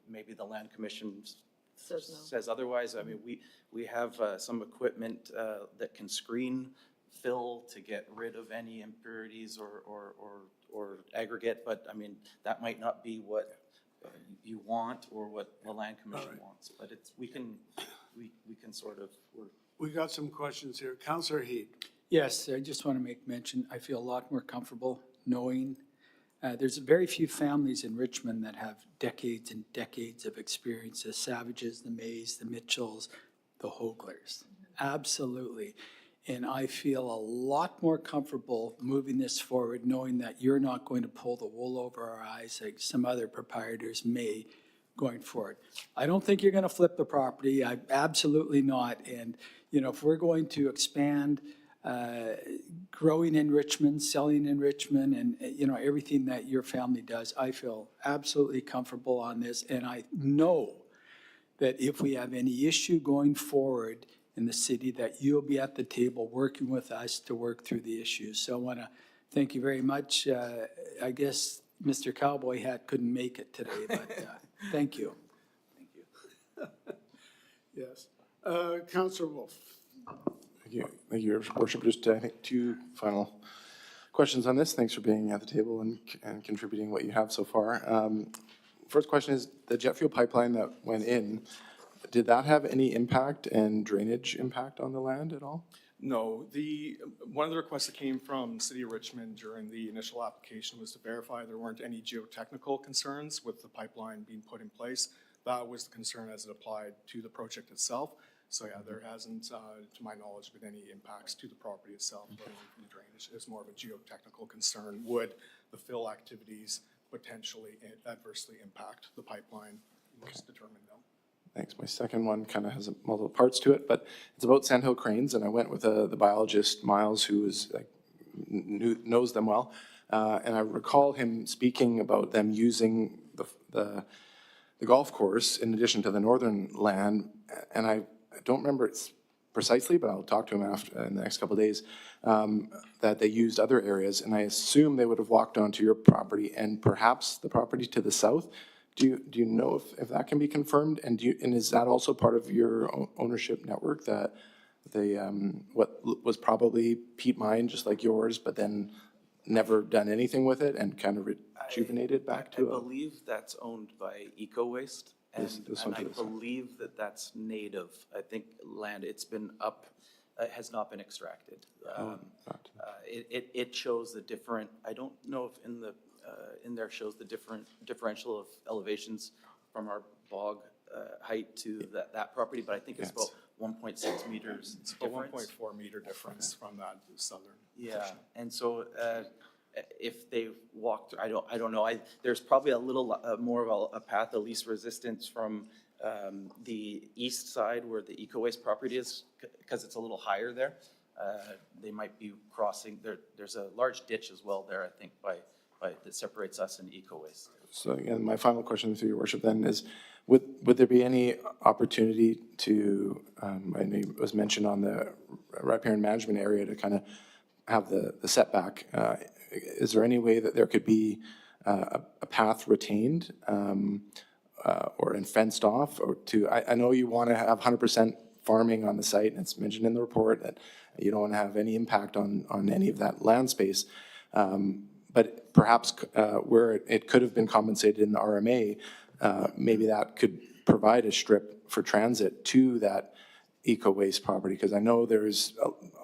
maybe the Land Commission says otherwise. I mean, we have some equipment that can screen fill to get rid of any impurities or aggregate, but I mean, that might not be what you want or what the land commission wants, but it's, we can sort of work. We got some questions here. Councillor Heed. Yes, I just want to make mention, I feel a lot more comfortable knowing there's very few families in Richmond that have decades and decades of experience, the Savages, the Mays, the Mitchells, the Hoglers. Absolutely. And I feel a lot more comfortable moving this forward, knowing that you're not going to pull the wool over our eyes like some other proprietors may going forward. I don't think you're going to flip the property. Absolutely not. And, you know, if we're going to expand growing in Richmond, selling in Richmond, and, you know, everything that your family does, I feel absolutely comfortable on this. And I know that if we have any issue going forward in the city, that you'll be at the table working with us to work through the issues. So I want to thank you very much. I guess Mr. Cowboy Hat couldn't make it today, but thank you. Yes. Councillor Wolf. Thank you, Your Worship. Just, I think, two final questions on this. Thanks for being at the table and contributing what you have so far. First question is, the jet fuel pipeline that went in, did that have any impact and drainage impact on the land at all? No, one of the requests that came from City of Richmond during the initial application was to verify there weren't any geotechnical concerns with the pipeline being put in place. That was the concern as it applied to the project itself. So yeah, there hasn't, to my knowledge, been any impacts to the property itself, let alone from the drainage. It's more of a geotechnical concern. Would the fill activities potentially adversely impact the pipeline? It's determined no. Thanks. My second one kind of has multiple parts to it, but it's about Sandhill cranes, and I went with the biologist, Miles, who is knows them well, and I recall him speaking about them using the golf course in addition to the northern land, and I don't remember it precisely, but I'll talk to him after in the next couple of days, that they used other areas, and I assume they would have walked onto your property and perhaps the property to the south. Do you know if that can be confirmed? And is that also part of your ownership network, that they what was probably peat mine just like yours, but then never done anything with it and kind of rejuvenated back to I believe that's owned by Eco Waste, and I believe that that's native. I think land, it's been up, has not been extracted. It shows the different, I don't know if in there shows the differential of elevations from our bog height to that property, but I think it's about 1.6 meters. It's a 1.4 meter difference from that southern. Yeah, and so if they walked, I don't know. There's probably a little more of a path of least resistance from the east side where the Eco Waste property is, because it's a little higher there. They might be crossing. There's a large ditch as well there, I think, that separates us and Eco Waste. So again, my final question through your worship then is, would there be any opportunity to, I know it was mentioned on the riparian management area, to kind of have the setback. Is there any way that there could be a path retained or fenced off, or to, I know you want to have 100% farming on the site, and it's mentioned in the report that you don't want to have any impact on any of that land space. But perhaps where it could have been compensated in the RMA, maybe that could provide a strip for transit to that Eco Waste property, because I know there's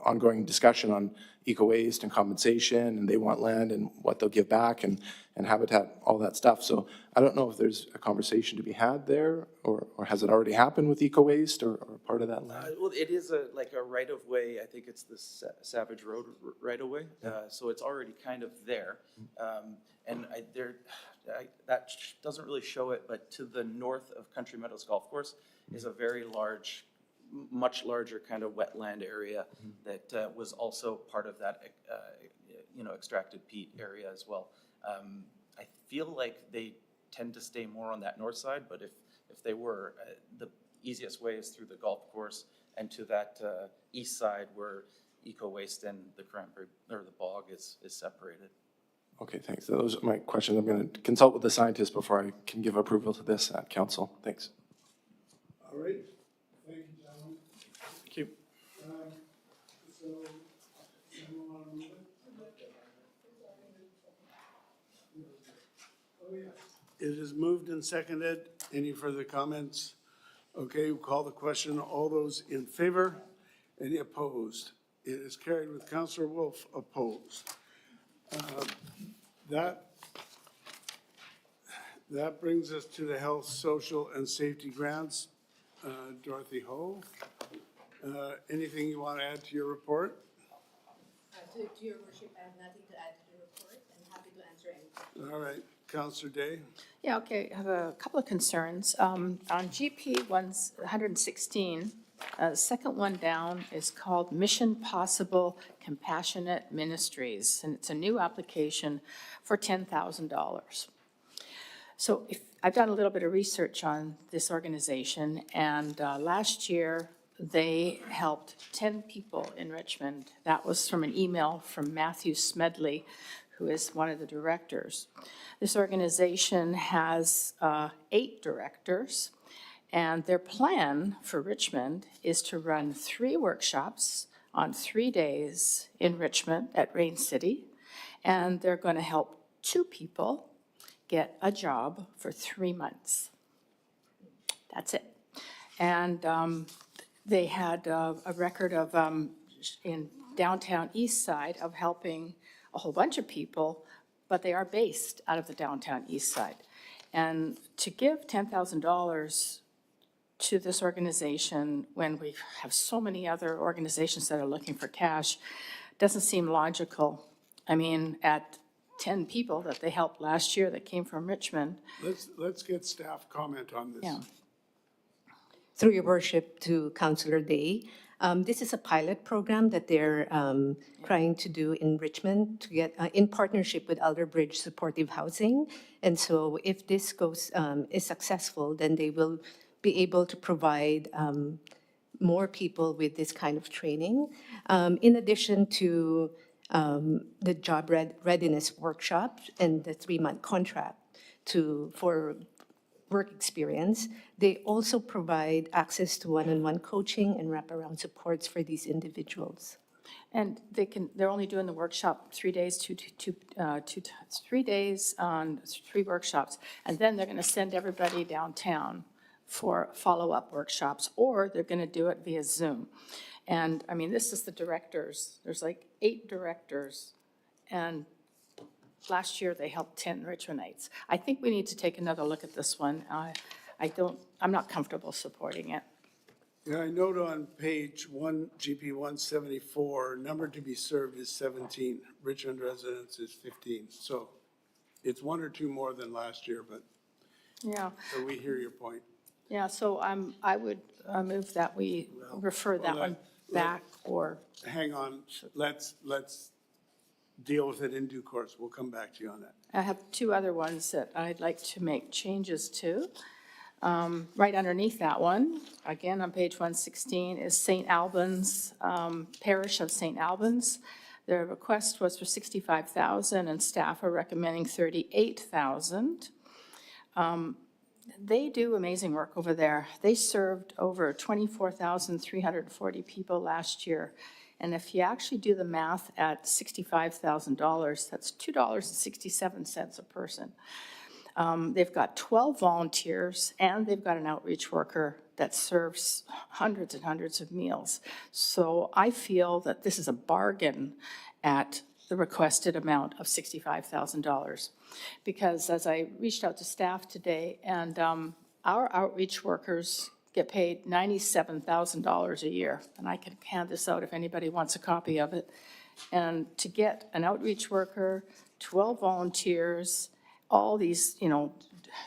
ongoing discussion on Eco Waste and compensation, and they want land and what they'll give back and habitat, all that stuff. So I don't know if there's a conversation to be had there, or has it already happened with Eco Waste or part of that land? Well, it is like a right-of-way. I think it's the Savage Road right-of-way. So it's already kind of there. And that doesn't really show it, but to the north of Country Meadows Golf Course is a very large, much larger kind of wetland area that was also part of that, extracted peat area as well. I feel like they tend to stay more on that north side, but if they were, the easiest way is through the golf course and to that east side where Eco Waste and the cranberry or the bog is separated. Okay, thanks. Those are my questions. I'm going to consult with the scientists before I can give approval to this at council. Thanks. It is moved and seconded. Any further comments? Okay, we'll call the question. All those in favor? Any opposed? It is carried with Councillor Wolf opposed. That brings us to the Health, Social, and Safety Grants. Dorothy Ho, anything you want to add to your report? To your worship, I have nothing to add to the report. I'm happy to answer any questions. All right, Councillor Day. Yeah, okay, I have a couple of concerns. On GP 116, the second one down is called Mission Possible Compassionate Ministries, and it's a new application for $10,000. So I've done a little bit of research on this organization, and last year, they helped 10 people in Richmond. That was from an email from Matthew Smedley, who is one of the directors. This organization has 8 directors, and their plan for Richmond is to run 3 workshops on 3 days in Richmond at Rain City, and they're going to help 2 people get a job for 3 months. That's it. And they had a record of, in downtown East Side, of helping a whole bunch of people, but they are based out of the downtown East Side. And to give $10,000 to this organization when we have so many other organizations that are looking for cash doesn't seem logical. I mean, at 10 people that they helped last year that came from Richmond. Let's get staff comment on this. Yeah. Through your worship to Councillor Day, this is a pilot program that they're trying to do in Richmond to get in partnership with Elderbridge Supportive Housing. And so if this is successful, then they will be able to provide more people with this kind of training. In addition to the job readiness workshop and the 3-month contract for work experience, they also provide access to one-on-one coaching and wraparound supports for these individuals. And they're only doing the workshop 3 days, 3 days on 3 workshops. And then they're going to send everybody downtown for follow-up workshops, or they're going to do it via Zoom. And I mean, this is the directors. There's like 8 directors. And last year they helped 10 Richmondites. I think we need to take another look at this one. I'm not comfortable supporting it. Yeah, I note on page 1, GP 174, number to be served is 17, Richmond residents is 15. So it's 1 or 2 more than last year, but Yeah. so we hear your point. Yeah, so I would move that we refer that one back, or, Hang on, let's deal with it in due course. We'll come back to you on that. I have 2 other ones that I'd like to make changes to. Right underneath that one, again on page 116, is St. Albans, Parish of St. Albans. Their request was for $65,000 and staff are recommending $38,000. They do amazing work over there. They served over 24,340 people last year. And if you actually do the math at $65,000, that's $2.67 a person. They've got 12 volunteers, and they've got an outreach worker that serves hundreds and hundreds of meals. So I feel that this is a bargain at the requested amount of $65,000. Because as I reached out to staff today, and our outreach workers get paid $97,000 a year. And I can hand this out if anybody wants a copy of it. And to get an outreach worker, 12 volunteers, all these,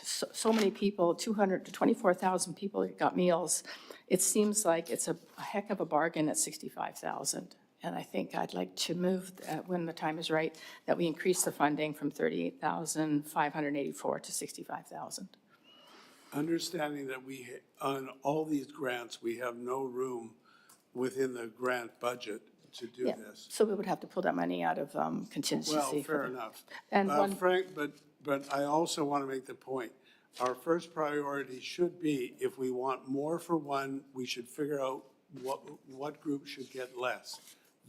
so many people, 200 to 24,000 people that got meals, it seems like it's a heck of a bargain at $65,000. And I think I'd like to move, when the time is right, that we increase the funding from $38,584 to $65,000. Understanding that on all these grants, we have no room within the grant budget to do Yeah, this. so we would have to pull that money out of contingency. Well, fair enough. And Frank, but I also want to make the point. Our first priority should be, if we want more for one, we should figure out what group should get less.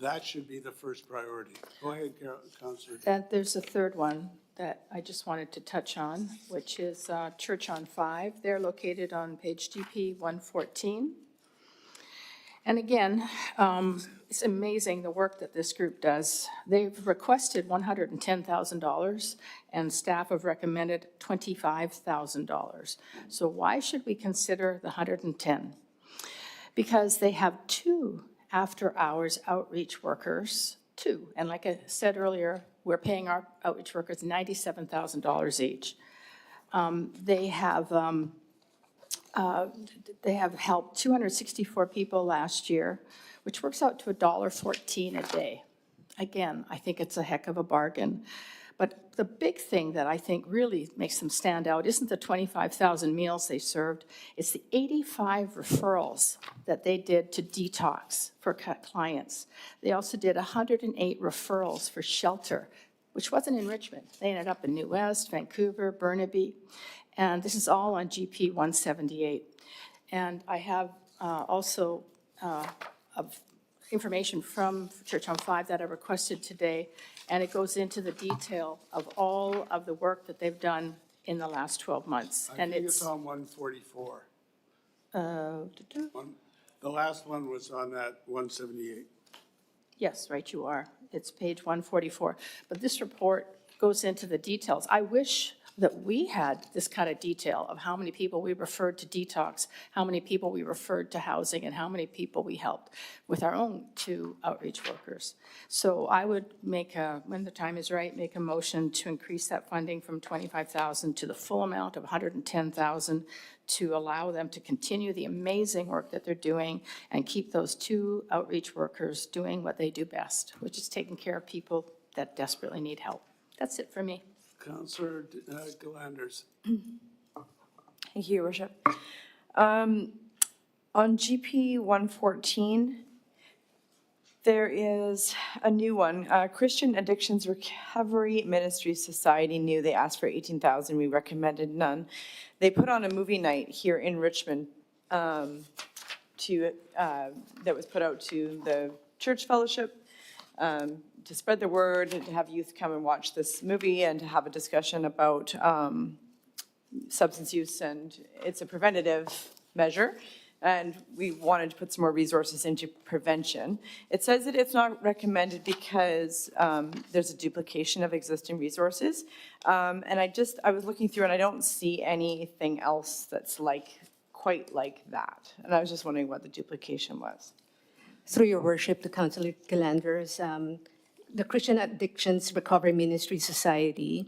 That should be the first priority. Go ahead, Councillor. And there's a third one. that I just wanted to touch on, which is Church on 5. They're located on page GP 114. And again, it's amazing the work that this group does. They've requested $110,000 and staff have recommended $25,000. So why should we consider the 110? Because they have 2 after-hours outreach workers, 2. And like I said earlier, we're paying our outreach workers $97,000 each. They have helped 264 people last year, which works out to $1.14 a day. Again, I think it's a heck of a bargain. But the big thing that I think really makes them stand out isn't the 25,000 meals they served, it's the 85 referrals that they did to detox for clients. They also did 108 referrals for shelter, which wasn't in Richmond. They ended up in New West, Vancouver, Burnaby, and this is all on GP 178. And I have also of information from Church on 5 that I requested today, and it goes into the detail of all of the work that they've done in the last 12 months. I think it's on 144. The last one was on that 178. Yes, right, you are. It's page 144. But this report goes into the details. I wish that we had this kind of detail of how many people we referred to detox, how many people we referred to housing, and how many people we helped with our own 2 outreach workers. So I would make when the time is right, make a motion to increase that funding from $25,000 to the full amount of $110,000 to allow them to continue the amazing work that they're doing and keep those 2 outreach workers doing what they do best, which is taking care of people that desperately need help. That's it for me. Councillor Galanders. Thank you, Your Worship. On GP 114, there is a new one. Christian Addictions Recovery Ministry Society new. They asked for $18,000. We recommended none. They put on a movie night here in Richmond that was put out to the church fellowship to spread the word and to have youth come and watch this movie and to have a discussion about substance use, and it's a preventative measure. And we wanted to put some more resources into prevention. It says that it's not recommended because there's a duplication of existing resources. And I was looking through and I don't see anything else that's quite like that. And I was just wondering what the duplication was. Through your worship, the Councillor Galanders, the Christian Addictions Recovery Ministry Society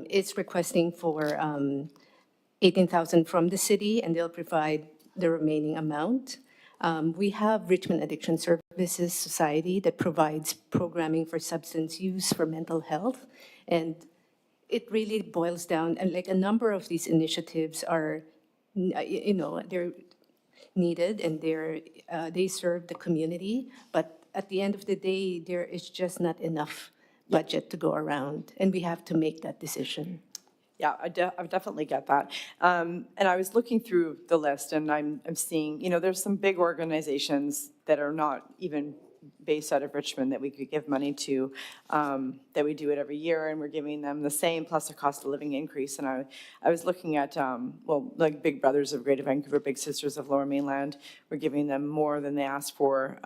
is requesting for $18,000 from the city, and they'll provide the remaining amount. We have Richmond Addiction Services Society that provides programming for substance use for mental health, and it really boils down, and like a number of these initiatives are, they're needed and they serve the community, but at the end of the day, there is just not enough budget to go around, and we have to make that decision. Yeah, I definitely get that. And I was looking through the list and I'm seeing, there's some big organizations that are not even based out of Richmond that we could give money to, that we do it every year, and we're giving them the same plus a cost of living increase. And I was looking at, like Big Brothers of Greater Vancouver, Big Sisters of Lower Mainland, we're giving them more than they asked for.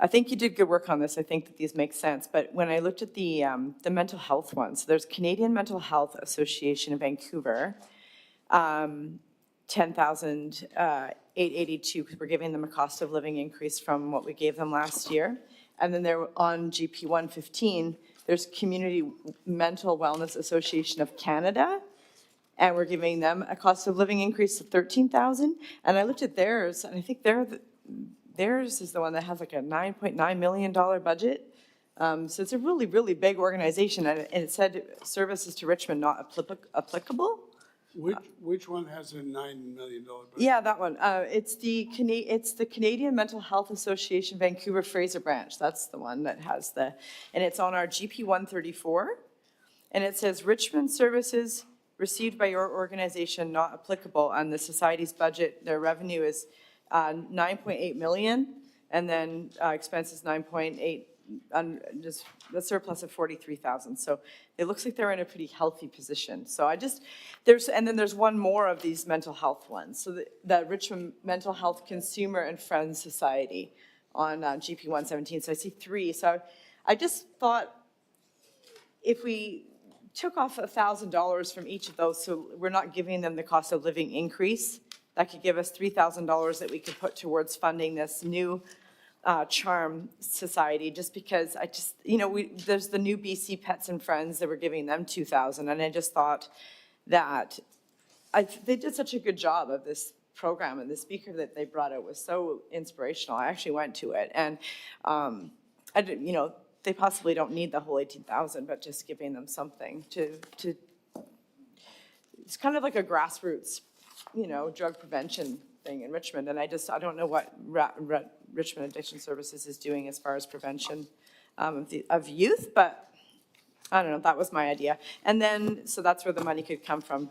I think you did good work on this. I think that these make sense. But when I looked at the mental health ones, so there's Canadian Mental Health Association of Vancouver, 10,882, because we're giving them a cost of living increase from what we gave them last year. And then they're on GP 115, there's Community Mental Wellness Association of Canada, and we're giving them a cost of living increase of 13,000. And I looked at theirs, and I think theirs is the one that has like a $9.9 million budget. So it's a really, really big organization, and it said services to Richmond not applicable. Which one has a $9 million budget? Yeah, that one. It's the Canadian Mental Health Association Vancouver Fraser branch. That's the one that has and it's on our GP 134. And it says Richmond services received by your organization not applicable. On the society's budget, their revenue is $9.8 million, and then expenses $9.8 just the surplus of 43,000. So it looks like they're in a pretty healthy position. So and then there's one more of these mental health ones. So the Richmond Mental Health Consumer and Friends Society on GP 117. So I see 3. So I just thought if we took off $1,000 from each of those, so we're not giving them the cost of living increase, that could give us $3,000 that we could put towards funding this new Charm Society, just because there's the new BC Pets and Friends that we're giving them $2,000, and I just thought that they did such a good job of this program, and the speaker that they brought out was so inspirational. I actually went to it, and I didn't, they possibly don't need the whole 18,000, but just giving them something to it's kind of like a grassroots, drug prevention thing in Richmond. And I don't know what Richmond Addiction Services is doing as far as prevention of youth, but I don't know, that was my idea. And then, so that's where the money could come from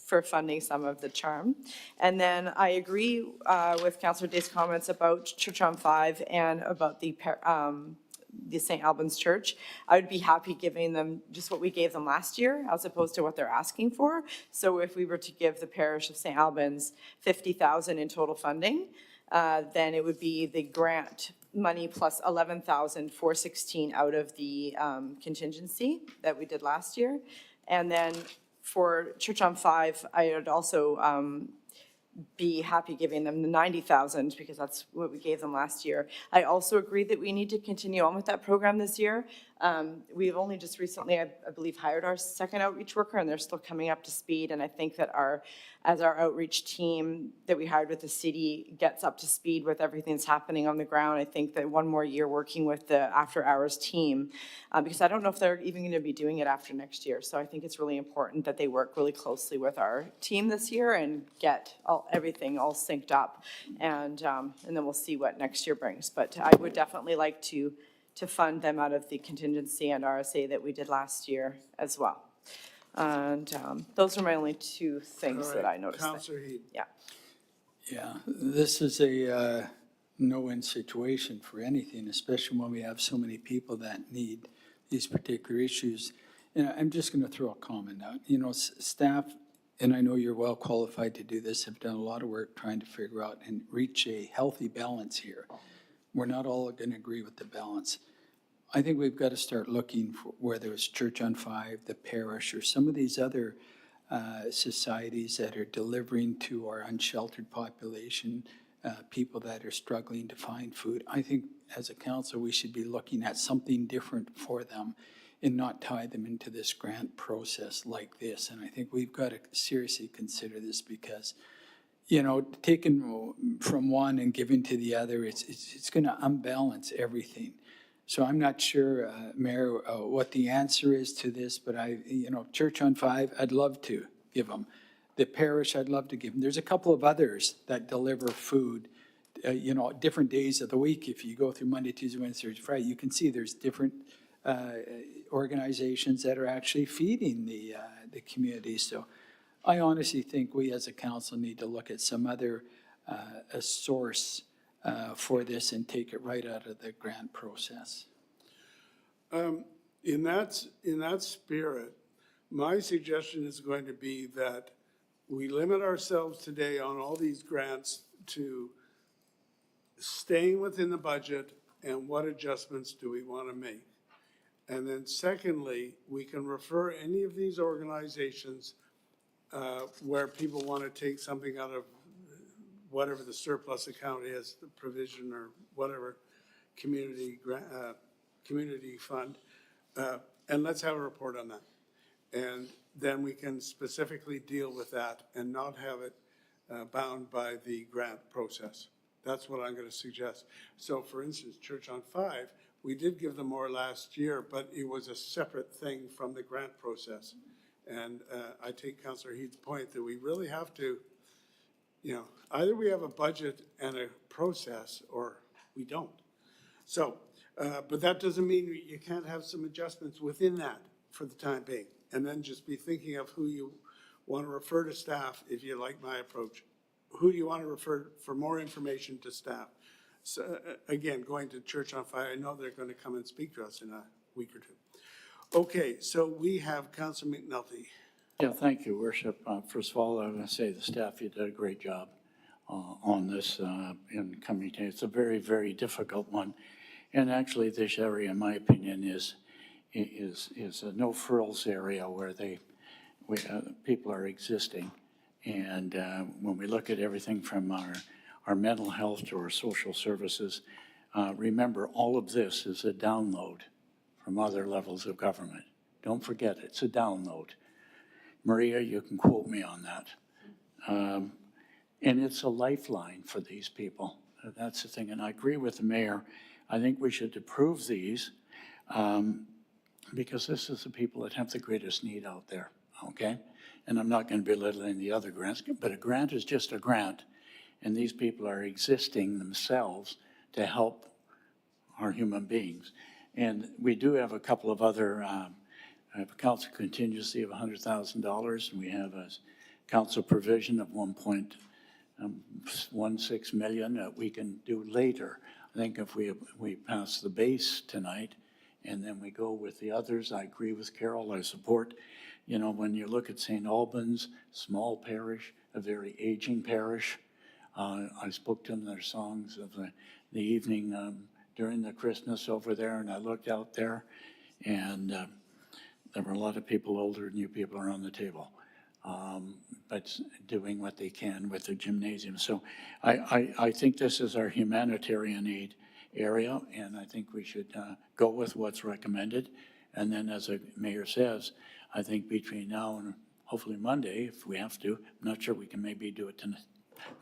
for funding some of the Charm. And then I agree with Councillor Day's comments about Church on 5 and about the St. Albans Church. I would be happy giving them just what we gave them last year as opposed to what they're asking for. So if we were to give the parish of St. Albans 50,000 in total funding, then it would be the grant money plus 11,416 out of the contingency that we did last year. And then for Church on 5, I would also be happy giving them the 90,000 because that's what we gave them last year. I also agree that we need to continue on with that program this year. We've only just recently, I believe, hired our second outreach worker, and they're still coming up to speed. And I think that as our outreach team that we hired with the city gets up to speed with everything that's happening on the ground, I think that one more year working with the after hours team, because I don't know if they're even going to be doing it after next year. So I think it's really important that they work really closely with our team this year and get everything all synced up. And then we'll see what next year brings. But I would definitely like to fund them out of the contingency and RSA that we did last year as well. And those are my only 2 things that I noticed. Councillor Heed. Yeah. Yeah, this is a no-win situation for anything, especially when we have so many people that need these particular issues. And I'm just going to throw a comment out. Staff, and I know you're well qualified to do this, have done a lot of work trying to figure out and reach a healthy balance here. We're not all going to agree with the balance. I think we've got to start looking for whether it's Church on 5, the parish, or some of these other societies that are delivering to our unsheltered population, people that are struggling to find food. I think as a council, we should be looking at something different for them and not tie them into this grant process like this. And I think we've got to seriously consider this because, taking from one and giving to the other, it's going to unbalance everything. So I'm not sure, Mayor, what the answer is to this, but Church on 5, I'd love to give them. The parish, I'd love to give them. There's a couple of others that deliver food, different days of the week. If you go through Monday, Tuesday, Wednesday, Thursday, Friday, you can see there's different organizations that are actually feeding the community. So I honestly think we as a council need to look at some other a source for this and take it right out of the grant process. In that spirit, my suggestion is going to be that we limit ourselves today on all these grants to staying within the budget and what adjustments do we want to make. And then secondly, we can refer any of these organizations where people want to take something out of whatever the surplus account is, the provision or whatever community fund, and let's have a report on that. And then we can specifically deal with that and not have it bound by the grant process. That's what I'm going to suggest. So for instance, Church on 5, we did give them more last year, but it was a separate thing from the grant process. And I take Councillor Heed's point that we really have to, either we have a budget and a process or we don't. So, but that doesn't mean you can't have some adjustments within that for the time being. And then just be thinking of who you want to refer to staff if you like my approach. Who do you want to refer for more information to staff? So, again, going to Church on Fire, I know they're going to come and speak to us in a week or two. Okay, so we have Councilor McNulty. Yeah, thank you, Worship. First of all, I want to say the staff, you did a great job on this in coming to. It's a very, very difficult one. And actually, this area, in my opinion, is a no-frills area where people are existing. And when we look at everything from our mental health to our social services, remember, all of this is a download from other levels of government. Don't forget, it's a download. Maria, you can quote me on that. And it's a lifeline for these people. That's the thing. And I agree with the mayor. I think we should approve these because this is the people that have the greatest need out there, okay? And I'm not going to belittle the other grants, but a grant is just a grant. And these people are existing themselves to help our human beings. And we do have a couple of other, I have a council contingency of $100,000, and we have a council provision of 1.16 million that we can do later. I think if we pass the base tonight and then we go with the others, I agree with Carol, I support. You know, when you look at St. Albans, small parish, a very aging parish, I spoke to them, their songs of the evening during the Christmas over there, and I looked out there, and there were a lot of people older than you people around the table, but doing what they can with the gymnasium. So I think this is our humanitarian aid area, and I think we should go with what's recommended. And then, as the mayor says, I think between now and hopefully Monday, if we have to, I'm not sure we can maybe do it tonight.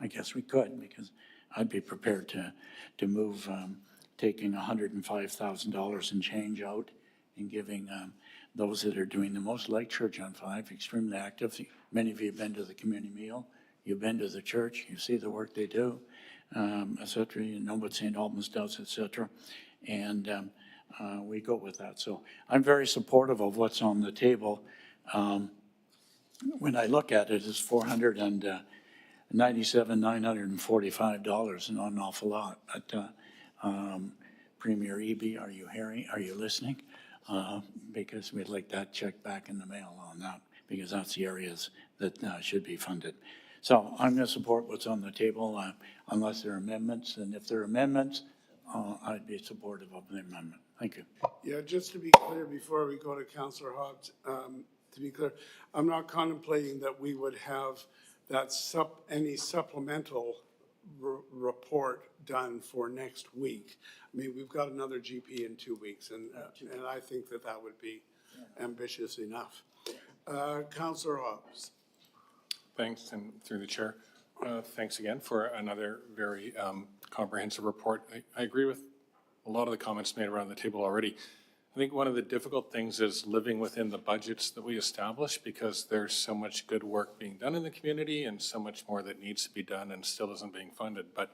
I guess we could, because I'd be prepared to move taking $105,000 and change out and giving those that are doing the most, like Church on Five, extremely active. Many of you have been to the community meal. You've been to the church. You see the work they do, et cetera. You know what St. Albans does, et cetera. And we go with that. So I'm very supportive of what's on the table. When I look at it, it's $497,945, not an awful lot. But Premier Eby, are you listening? Because we'd like that check back in the mail on that, because that's the areas that should be funded. So I'm going to support what's on the table unless there are amendments. And if there are amendments, I'd be supportive of the amendment. Thank you. Yeah, just to be clear, before we go to Councillor Hobbs, to be clear, I'm not contemplating that we would have that any supplemental report done for next week. I mean, we've got another GP in 2 weeks, and I think that would be ambitious enough. Councillor Hobbs. Thanks, and through the chair, thanks again for another very comprehensive report. I agree with a lot of the comments made around the table already. I think one of the difficult things is living within the budgets that we establish, because there's so much good work being done in the community and so much more that needs to be done and still isn't being funded. But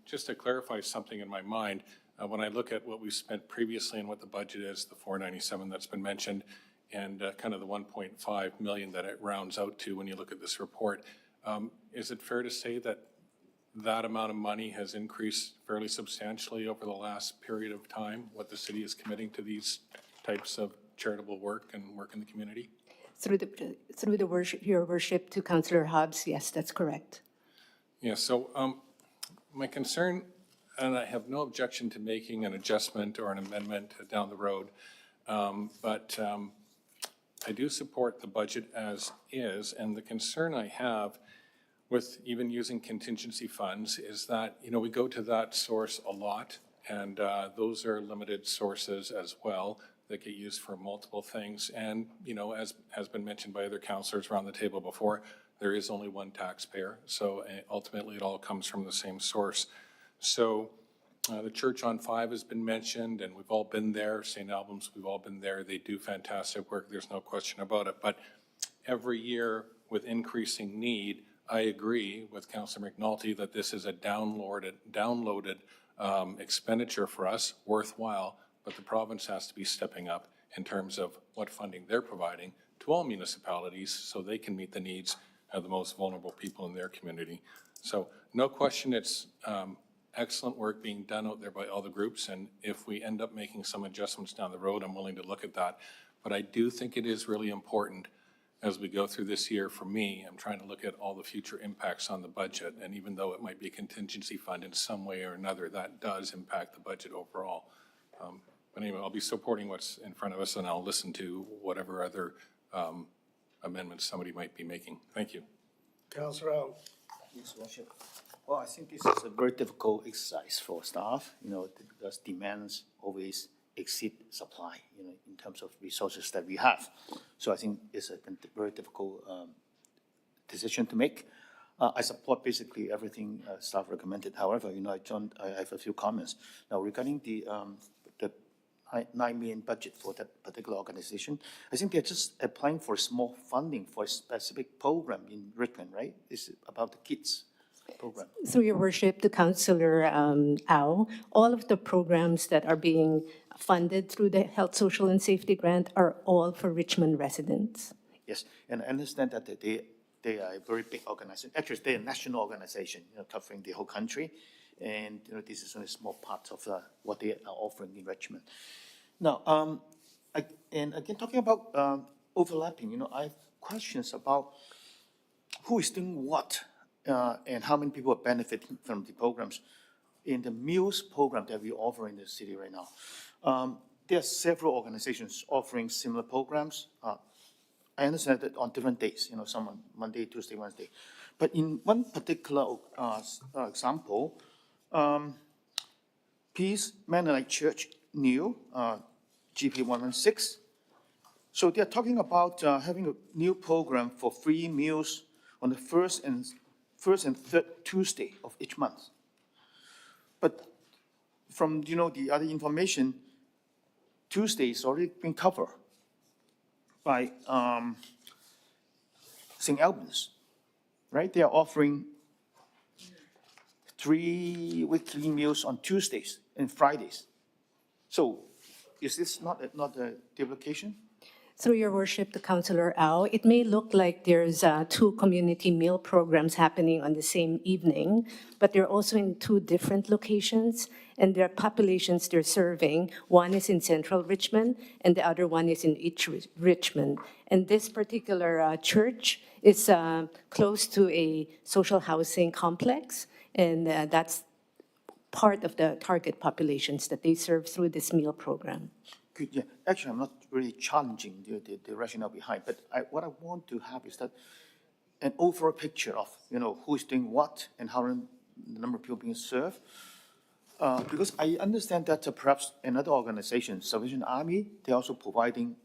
just to clarify something in my mind, when I look at what we've spent previously and what the budget is, the 497 that's been mentioned, and kind of the 1.5 million that it rounds out to when you look at this report, is it fair to say that that amount of money has increased fairly substantially over the last period of time, what the city is committing to these types of charitable work and work in the community? Through the worship, your worship, to Councillor Hobbs, yes, that's correct. Yeah, so my concern, and I have no objection to making an adjustment or an amendment down the road, but I do support the budget as is, and the concern I have with even using contingency funds is that, you know, we go to that source a lot, and those are limited sources as well that get used for multiple things. And, you know, as has been mentioned by other councillors around the table before, there is only one taxpayer, so ultimately it all comes from the same source. So the Church on Five has been mentioned, and we've all been there. St. Albans, we've all been there. They do fantastic work. There's no question about it. But every year with increasing need, I agree with Councillor McNulty that this is a downloaded expenditure for us, worthwhile, but the province has to be stepping up in terms of what funding they're providing to all municipalities so they can meet the needs of the most vulnerable people in their community. So no question it's excellent work being done out there by all the groups, and if we end up making some adjustments down the road, I'm willing to look at that. But I do think it is really important as we go through this year. For me, I'm trying to look at all the future impacts on the budget, and even though it might be a contingency fund in some way or another, that does impact the budget overall. But anyway, I'll be supporting what's in front of us, and I'll listen to whatever other amendments somebody might be making. Thank you. Councillor Al. Yes, Worship. Well, I think this is a very difficult exercise for staff, because demands always exceed supply, in terms of resources that we have. So I think it's a very difficult decision to make. I support basically everything staff recommended. However, I have a few comments. Now, regarding the $9 million budget for that particular organization, I think they're just applying for small funding for a specific program in Richmond, right? It's about the kids program. Through your worship, to Councillor Au, all of the programs that are being funded through the Health, Social and Safety Grant are all for Richmond residents. Yes, and I understand that they are a very big organization. Actually, they're a national organization, covering the whole country. And, this is only a small part of what they are offering in Richmond. Now, and again, talking about overlapping, I have questions about who is doing what and how many people are benefiting from the programs. In the meals program that we offer in the city right now, there are several organizations offering similar programs. I understand that on different days, some on Monday, Tuesday, Wednesday. But in one particular example, Peace Mennonite Church New, GP 116. So they're talking about having a new program for free meals on the first and third Tuesday of each month. But from, the other information, Tuesday is already been covered by St. Albans, right? They are offering 3 weekly meals on Tuesdays and Fridays. So is this not a duplication? Through your worship, to Councillor Au, it may look like there's 2 community meal programs happening on the same evening, but they're also in 2 different locations, and their populations they're serving, one is in central Richmond, and the other one is in East Richmond. And this particular church is close to a social housing complex, and that's part of the target populations that they serve through this meal program. Good, yeah. Actually, I'm not really challenging the rationale behind, but what I want to have is that an overall picture of, who is doing what and how the number of people being served. Because I understand that perhaps another organization, Salvation Army, they're also providing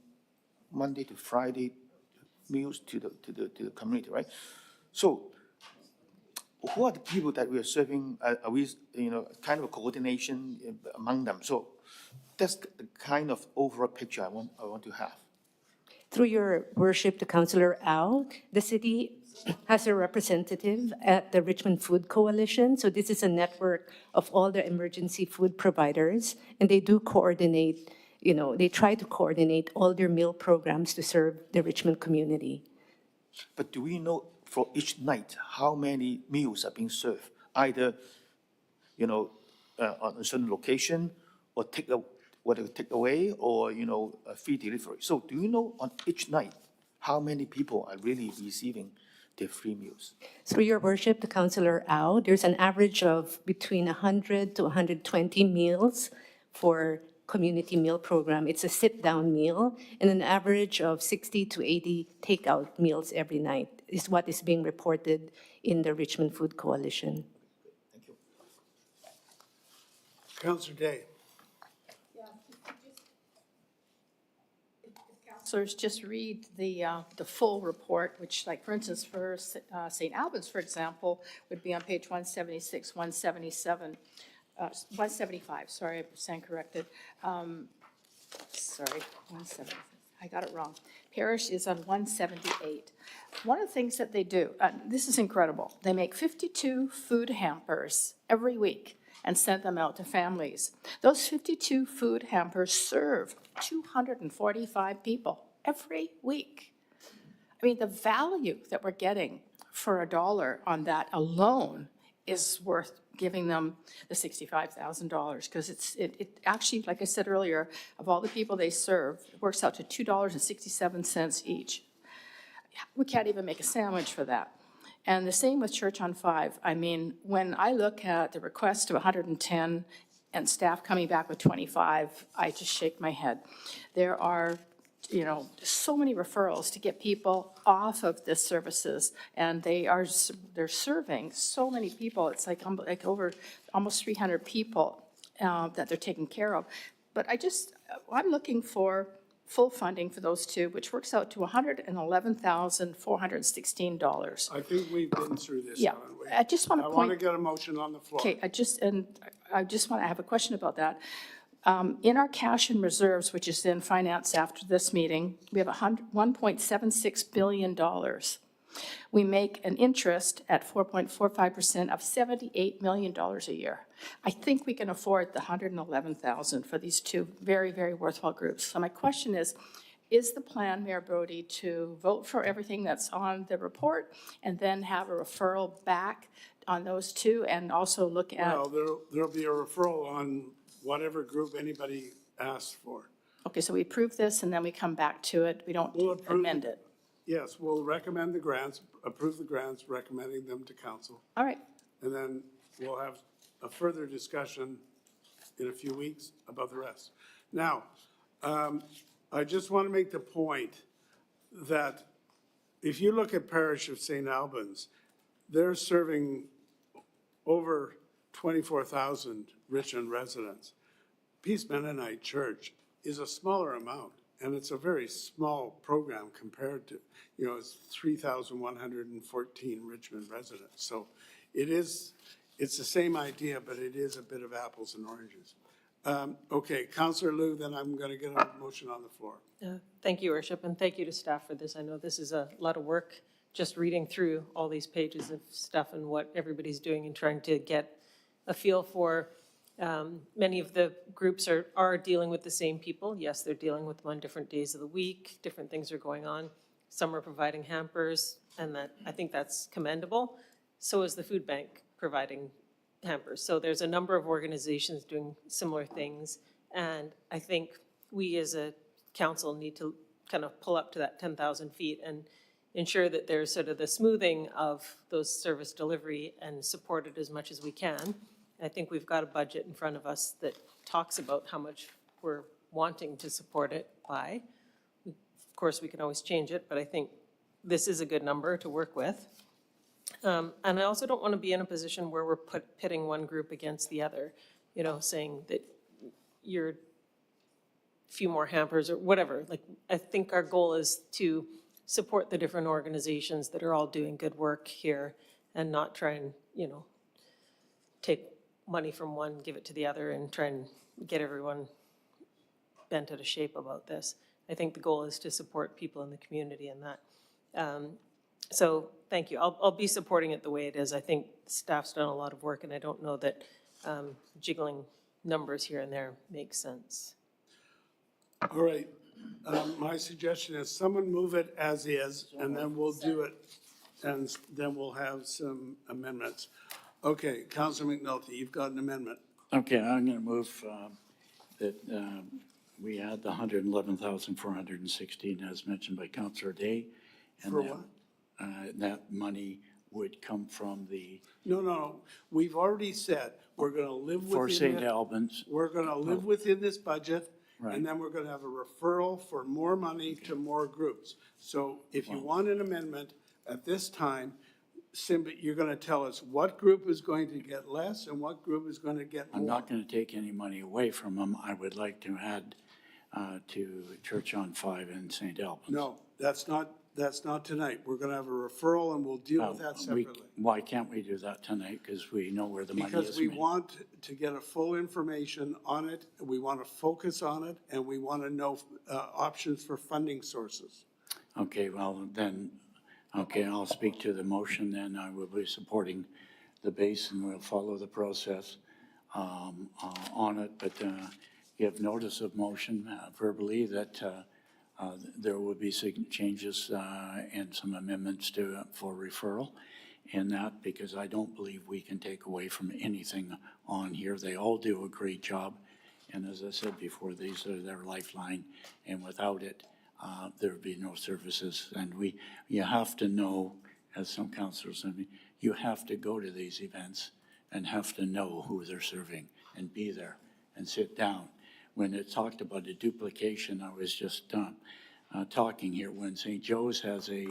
Monday to Friday meals to the community, right? So who are the people that we are serving? Are we, kind of a coordination among them? So that's the kind of overall picture I want to have. Through your worship to Councillor Au, the city has a representative at the Richmond Food Coalition. So this is a network of all the emergency food providers, and they do coordinate, they try to coordinate all their meal programs to serve the Richmond community. But do we know for each night how many meals are being served, either, on a certain location or take away or, a free delivery? So do you know on each night how many people are really receiving their free meals? Through your worship to Councillor Au, there's an average of between 100 to 120 meals for community meal program. It's a sit-down meal, and an average of 60 to 80 takeout meals every night is what is being reported in the Richmond Food Coalition. Thank you. Councillor Day. Councillors, just read the full report, which, like, for instance, for St. Albans, for example, would be on page 176, 177, 175, sorry, I stand corrected. Sorry, 170, I got it wrong. Parish is on 178. One of the things that they do, this is incredible, they make 52 food hampers every week and send them out to families. Those 52 food hampers serve 245 people every week. I mean, the value that we're getting for $1 on that alone is worth giving them the $65,000, because it actually, like I said earlier, of all the people they serve, it works out to $2.67 each. We can't even make a sandwich for that. And the same with Church on Five. I mean, when I look at the request of 110 and staff coming back with 25, I just shake my head. There are, you know, so many referrals to get people off of the services, and they're serving so many people. It's like over almost 300 people that they're taking care of. But I'm looking for full funding for those two, which works out to $111,416. I think we've been through this, Yeah, haven't we? I just want to I point. want to get a motion on the floor. Okay, I just want to have a question about that. In our cash and reserves, which is in finance after this meeting, we have $1.76 billion. We make an interest at 4.45% of $78 million a year. I think we can afford the $111,000 for these two very, very worthwhile groups. So my question is the plan, Mayor Brody, to vote for everything that's on the report and then have a referral back on those two, and also look at? Well, there'll be a referral on whatever group anybody asks for. Okay, so we approve this and then we come back to it. We don't amend it. Yes, we'll recommend the grants, approve the grants, recommending them to council. All right. And then we'll have a further discussion in a few weeks about the rest. Now, I just want to make the point that if you look at Parish of St. Albans, they're serving over 24,000 Richmond residents. Peace Mennonite Church is a smaller amount, and it's a very small program compared to, you know, it's 3,114 Richmond residents. So it's the same idea, but it is a bit of apples and oranges. Okay, Councillor Liu, then I'm going to get a motion on the floor. Thank you, Worship, and thank you to staff for this. I know this is a lot of work, just reading through all these pages of stuff and what everybody's doing and trying to get a feel for. Many of the groups are dealing with the same people. Yes, they're dealing with them on different days of the week. Different things are going on. Some are providing hampers, and I think that's commendable. So is the food bank providing hampers. So there's a number of organizations doing similar things, and I think we as a council need to kind of pull up to that 10,000 feet and ensure that there's sort of the smoothing of those service delivery and support it as much as we can. I think we've got a budget in front of us that talks about how much we're wanting to support it by. Of course, we can always change it, but I think this is a good number to work with. And I also don't want to be in a position where we're pitting one group against the other, you know, saying that you're a few more hampers or whatever. Like, I think our goal is to support the different organizations that are all doing good work here and not try and, you know, take money from one, give it to the other, and try and get everyone bent out of shape about this. I think the goal is to support people in the community in that. So thank you. I'll be supporting it the way it is. I think staff's done a lot of work, and I don't know that jiggling numbers here and there makes sense. All right, my suggestion is someone move it as is, and then we'll do it, and then we'll have some amendments. Okay, Councilor McNulty, you've got an amendment. Okay, I'm going to move that we add the 111,416 as mentioned by Councillor Day. And For that, what? That money would come from the, No, we've already said, we're gonna live for within St. it. Albans. We're gonna live within this budget, Right. and then we're gonna have a referral for more money to more groups. So if you want an amendment at this time, simply, you're gonna tell us what group is going to get less and what group is gonna get more. I'm not going to take any money away from them. I would like to add to Church on Five in St. Albans. No, that's not tonight. We're gonna have a referral and we'll deal with that separately. Why can't we do that tonight? Because we know where the money is. Because we want to get a full information on it, we want to focus on it, and we want to know options for funding sources. Okay, well, then, okay, I'll speak to the motion then. I will be supporting the base and we'll follow the process on it, but give notice of motion verbally that there will be changes and some amendments for referral. in that, because I don't believe we can take away from anything on here. They all do a great job. And as I said before, these are their lifeline, and without it, there'd be no services. And you have to know, as some councillors, you have to go to these events and have to know who they're serving and be there and sit down. When it talked about the duplication, I was just talking here, when St. Joe's has a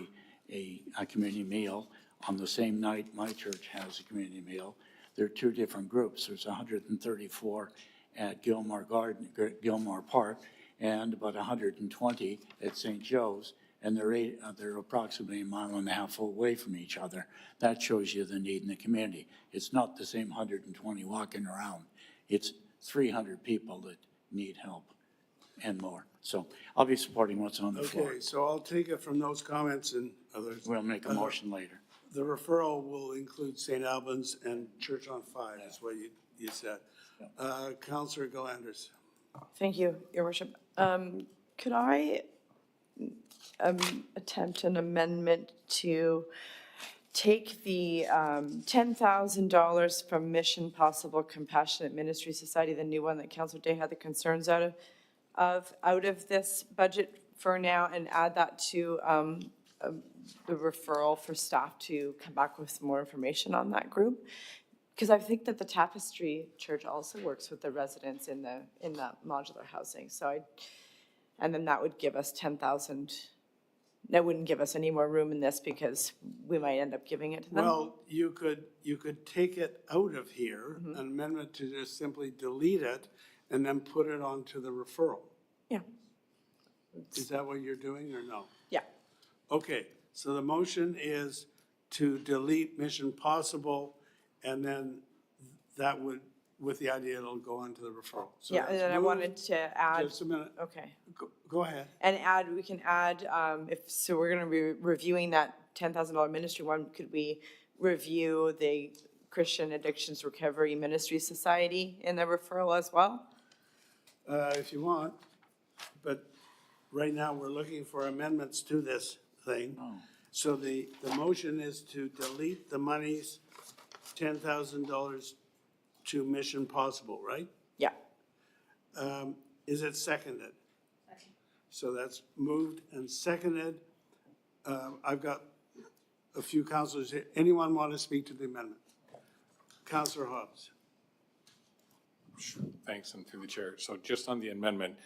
community meal, on the same night my church has a community meal, there are two different groups. There's 134 at Gilmore Park, and about 120 at St. Joe's, and they're approximately a mile and a half away from each other. That shows you the need in the community. It's not the same 120 walking around. It's 300 people that need help and more. So I'll be supporting what's on the floor. Okay, so I'll take it from those comments and others. We'll make a motion later. The referral will include St. Albans and Church on Five, is what you said. Councillor Galanders. Thank you, Your Worship. Could I attempt an amendment to take the $10,000 from Mission Possible Compassionate Ministry Society, the new one that Councillor Day had the concerns out of this budget for now, and add that to the referral for staff to come back with some more information on that group? Because I think that the Tapestry Church also works with the residents in the modular housing. And then that would give us 10,000. That wouldn't give us any more room in this because we might end up giving it to them. Well, you could take it out of here, an amendment to just simply delete it and then put it onto the referral. Yeah. Is that what you're doing or no? Yeah. Okay, so the motion is to delete Mission Possible, and then that would, with the idea it'll go on to the referral. So Yeah, and it's then I moved. wanted to add. Just a minute. Okay. Go ahead. And we can add, so we're gonna be reviewing that $10,000 ministry one, could we review the Christian Addictions Recovery Ministry Society in the referral as well? If you want, but right now we're looking for amendments to this thing. So the motion is to delete the monies, $10,000 to Mission Possible, right? Yeah. Is it seconded? So that's moved and seconded. I've got a few councilors here. Anyone want to speak to the amendment? Councilor Hobbs. Thanks, and through the chair. So just on the amendment,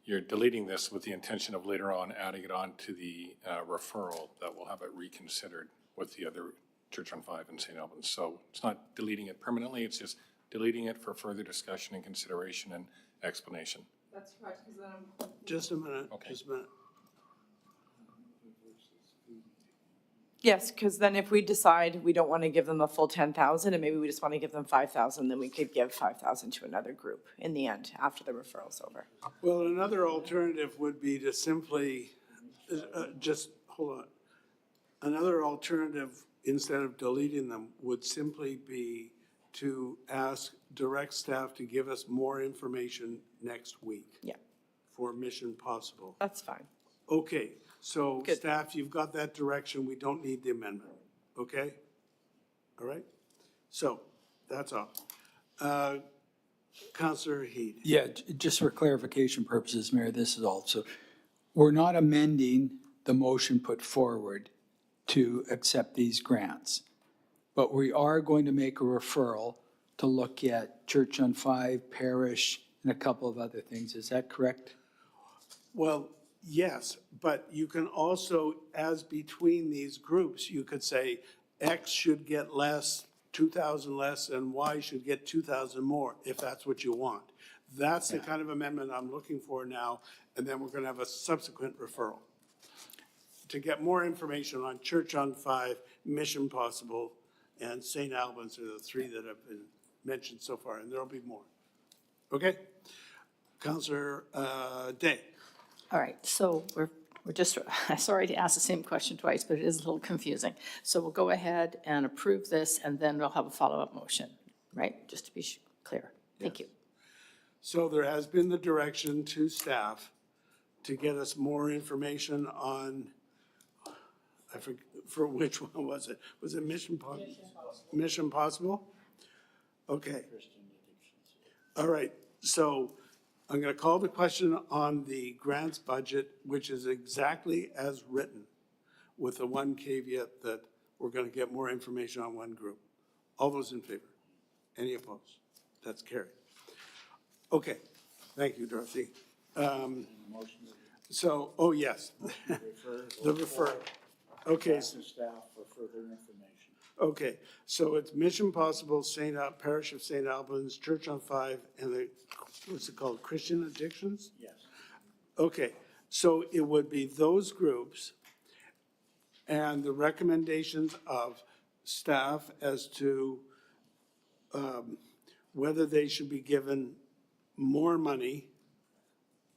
you're deleting this with the intention of later on adding it on to the referral that will have it reconsidered with the other Church on Five in St. Albans. So it's not deleting it permanently, it's just deleting it for further discussion and consideration and explanation. That's correct, because then Just a minute, Okay. just a minute. yes, because then if we decide we don't want to give them a full 10,000 and maybe we just want to give them 5,000, then we could give 5,000 to another group in the end, after the referral's over. Well, another alternative would be to simply, just, hold on. Another alternative, instead of deleting them, would simply be to direct staff to give us more information next week. Yeah. For Mission Possible. That's fine. Okay, so Good. staff, you've got that direction. We don't need the amendment, okay? All right? So, that's all. Councillor Heed. Yeah, just for clarification purposes, Mayor, this is also, we're not amending the motion put forward to accept these grants, but we are going to make a referral to look at Church on Five, Parish, and a couple of other things. Is that correct? Well, yes, but you can also, as between these groups, you could say X should get less, 2,000 less, and Y should get 2,000 more, if that's what you want. That's the kind of amendment I'm looking for now, and then we're going to have a subsequent referral to get more information on Church on Five, Mission Possible, and St. Albans are the three that have been mentioned so far, and there'll be more. Okay? Councillor Day. All right, so we're just, sorry to ask the same question twice, but it is a little confusing. So we'll go ahead and approve this, and then we'll have a follow-up motion, right? Just to be clear. Thank you. So there has been the direction to staff to get us more information on, For which one was it? Was it Mission Possible? Mission Possible? Okay. All right, so I'm going to call the question on the grants budget, which is exactly as written, with the one caveat that we're going to get more information on one group. All those in favor? Any opposed? That's carried. Okay, thank you, Dorothy. So, oh, yes. The refer. Okay. Staff for further information. Okay, so it's Mission Possible, Parish of St. Albans, Church on Five, and the, what's it called, Christian Addictions? Yes. Okay, so it would be those groups and the recommendations of staff as to whether they should be given more money,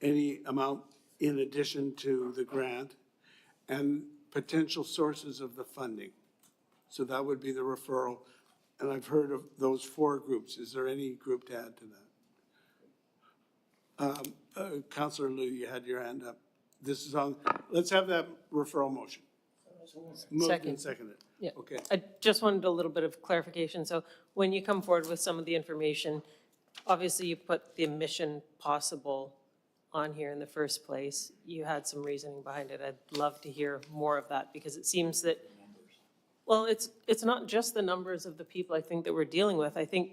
any amount in addition to the grant, and potential sources of the funding. So that would be the referral, and I've heard of those four groups. Is there any group to add to that? Councillor Liu, you had your hand up. This is on, let's have that referral motion. Moved and seconded. Yeah. Okay. I just wanted a little bit of clarification. So when you come forward with some of the information, obviously you put the Mission Possible on here in the first place. You had some reasoning behind it. I'd love to hear more of that, because it seems that, well, it's not just the numbers of the people I think that we're dealing with. I think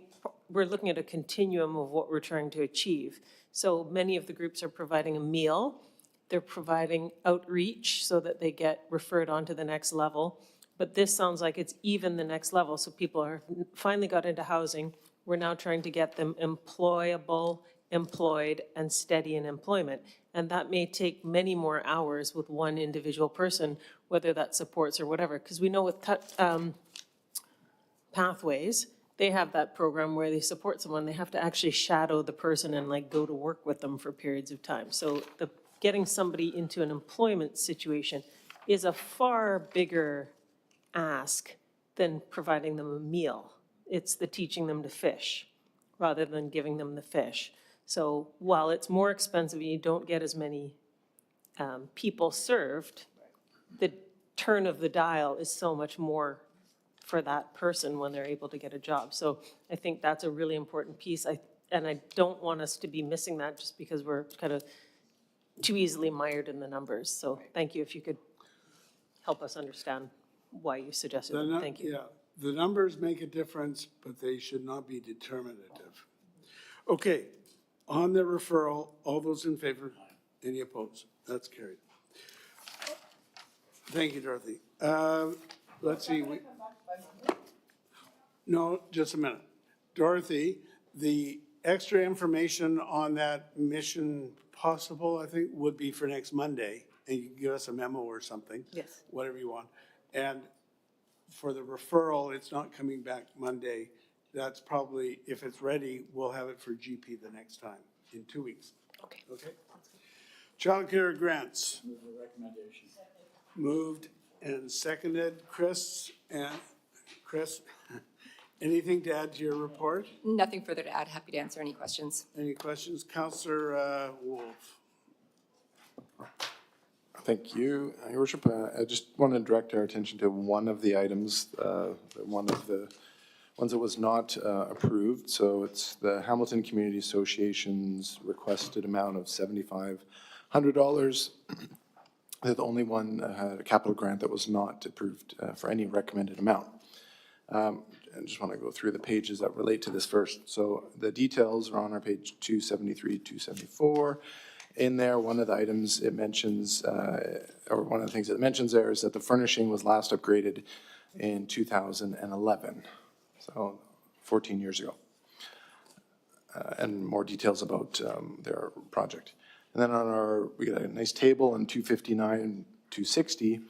we're looking at a continuum of what we're trying to achieve. So many of the groups are providing a meal. They're providing outreach so that they get referred on to the next level. But this sounds like it's even the next level. So people are finally got into housing. We're now trying to get them employable, employed, and steady in employment. And that may take many more hours with one individual person, whether that's supports or whatever. Because we know with Pathways, they have that program where they support someone. They have to actually shadow the person and like go to work with them for periods of time. So getting somebody into an employment situation is a far bigger ask than providing them a meal. It's the teaching them to fish rather than giving them the fish. So while it's more expensive and you don't get as many people served, the turn of the dial is so much more for that person when they're able to get a job. So I think that's a really important piece. And I don't want us to be missing that just because we're kind of too easily mired in the numbers. So thank you if you could help us understand why you suggested it. Thank you. Yeah, the numbers make a difference, but they should not be determinative. Okay, on the referral, all those in favor? Any opposed? That's carried. Thank you, Dorothy. Let's see. No, just a minute. Dorothy, the extra information on that Mission Possible, I think, would be for next Monday, and you can give us a memo or something. Yes. Whatever you want. And for the referral, it's not coming back Monday. That's probably, if it's ready, we'll have it for GP the next time, in 2 weeks. Okay. Okay? Childcare grants. Move the recommendation. Moved and seconded. Chris, anything to add to your report? Nothing further to add. Happy to answer any questions. Any questions? Councillor Wolf. Thank you, Your Worship. I just want to direct our attention to one of the items, one of the ones that was not approved. So it's the Hamilton Community Association's requested amount of $7,500. They're the only one had a capital grant that was not approved for any recommended amount. I just want to go through the pages that relate to this first. So the details are on our page 273, 274. In there, one of the items it mentions, or one of the things it mentions there is that the furnishing was last upgraded in 2011, so 14 years ago. And more details about their project. And then on our, we got a nice table on 259 and 260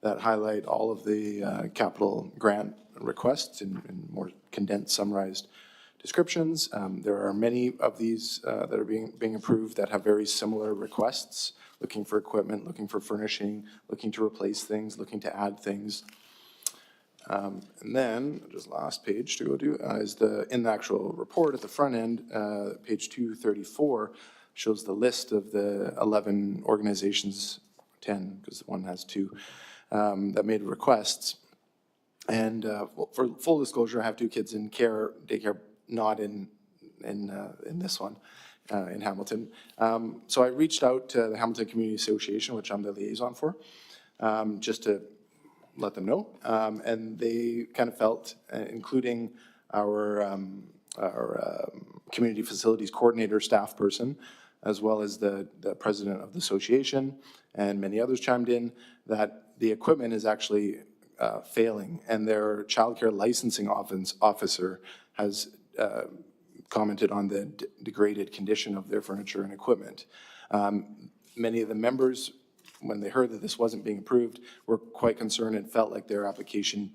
that highlight all of the capital grant requests in more condensed, summarized descriptions. There are many of these that are being approved that have very similar requests, looking for equipment, looking for furnishing, looking to replace things, looking to add things. And then, just last page to go to, is in the actual report at the front end, page 234, shows the list of the 11 organizations 10, because one has 2, that made requests. And for full disclosure, I have 2 kids in daycare, not in this one, in Hamilton. So I reached out to the Hamilton Community Association, which I'm the liaison for, just to let them know. And they kind of felt, including our community facilities coordinator staff person, as well as the president of the association, and many others chimed in, that the equipment is actually failing, and their childcare licensing officer has commented on the degraded condition of their furniture and equipment. Many of the members, when they heard that this wasn't being approved, were quite concerned and felt like their application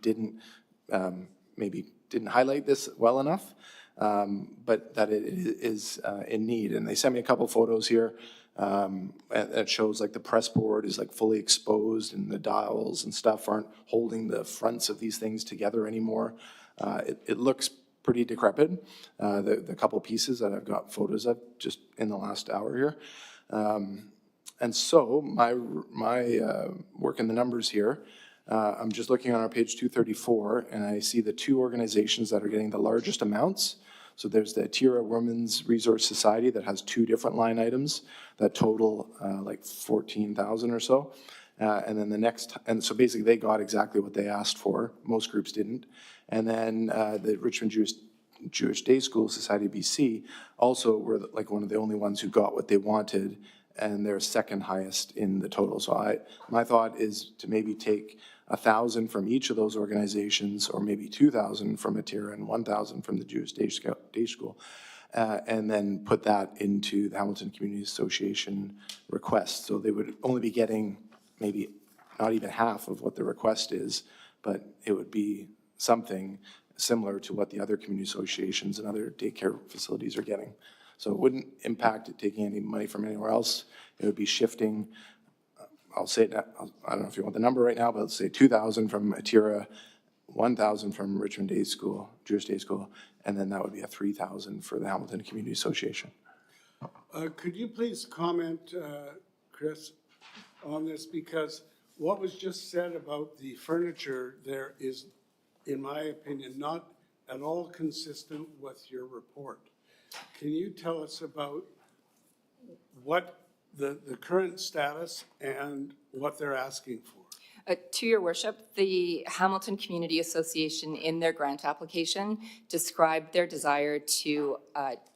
maybe didn't highlight this well enough, but that it is in need. And they sent me a couple photos here. It shows like the press board is like fully exposed and the dials and stuff aren't holding the fronts of these things together anymore. It looks pretty decrepit, the couple pieces that I've got photos of just in the last hour here. And so my work in the numbers here, I'm just looking on our page 234, and I see the 2 organizations that are getting the largest amounts. So there's the Atira Women's Resource Society that has 2 different line items that total like 14,000 or so. And then the next, and so basically they got exactly what they asked for. Most groups didn't. And then the Richmond Jewish Day School Society BC also were like one of the only ones who got what they wanted, and they're second highest in the total. So my thought is to maybe take 1,000 from each of those organizations, or maybe 2,000 from Atira and 1,000 from the Jewish Day School, and then put that into the Hamilton Community Association request. So they would only be getting maybe not even half of what the request is, but it would be something similar to what the other community associations and other daycare facilities are getting. So it wouldn't impact it taking any money from anywhere else. It would be shifting, I'll say that, I don't know if you want the number right now, but let's say 2,000 from Atira, 1,000 from Richmond Day School, Jewish Day School, and then that would be a 3,000 for the Hamilton Community Association. Could you please comment, Chris, on this? Because what was just said about the furniture there is, in my opinion, not at all consistent with your report. Can you tell us about what the current status and what they're asking for? To your worship, the Hamilton Community Association in their grant application described their desire to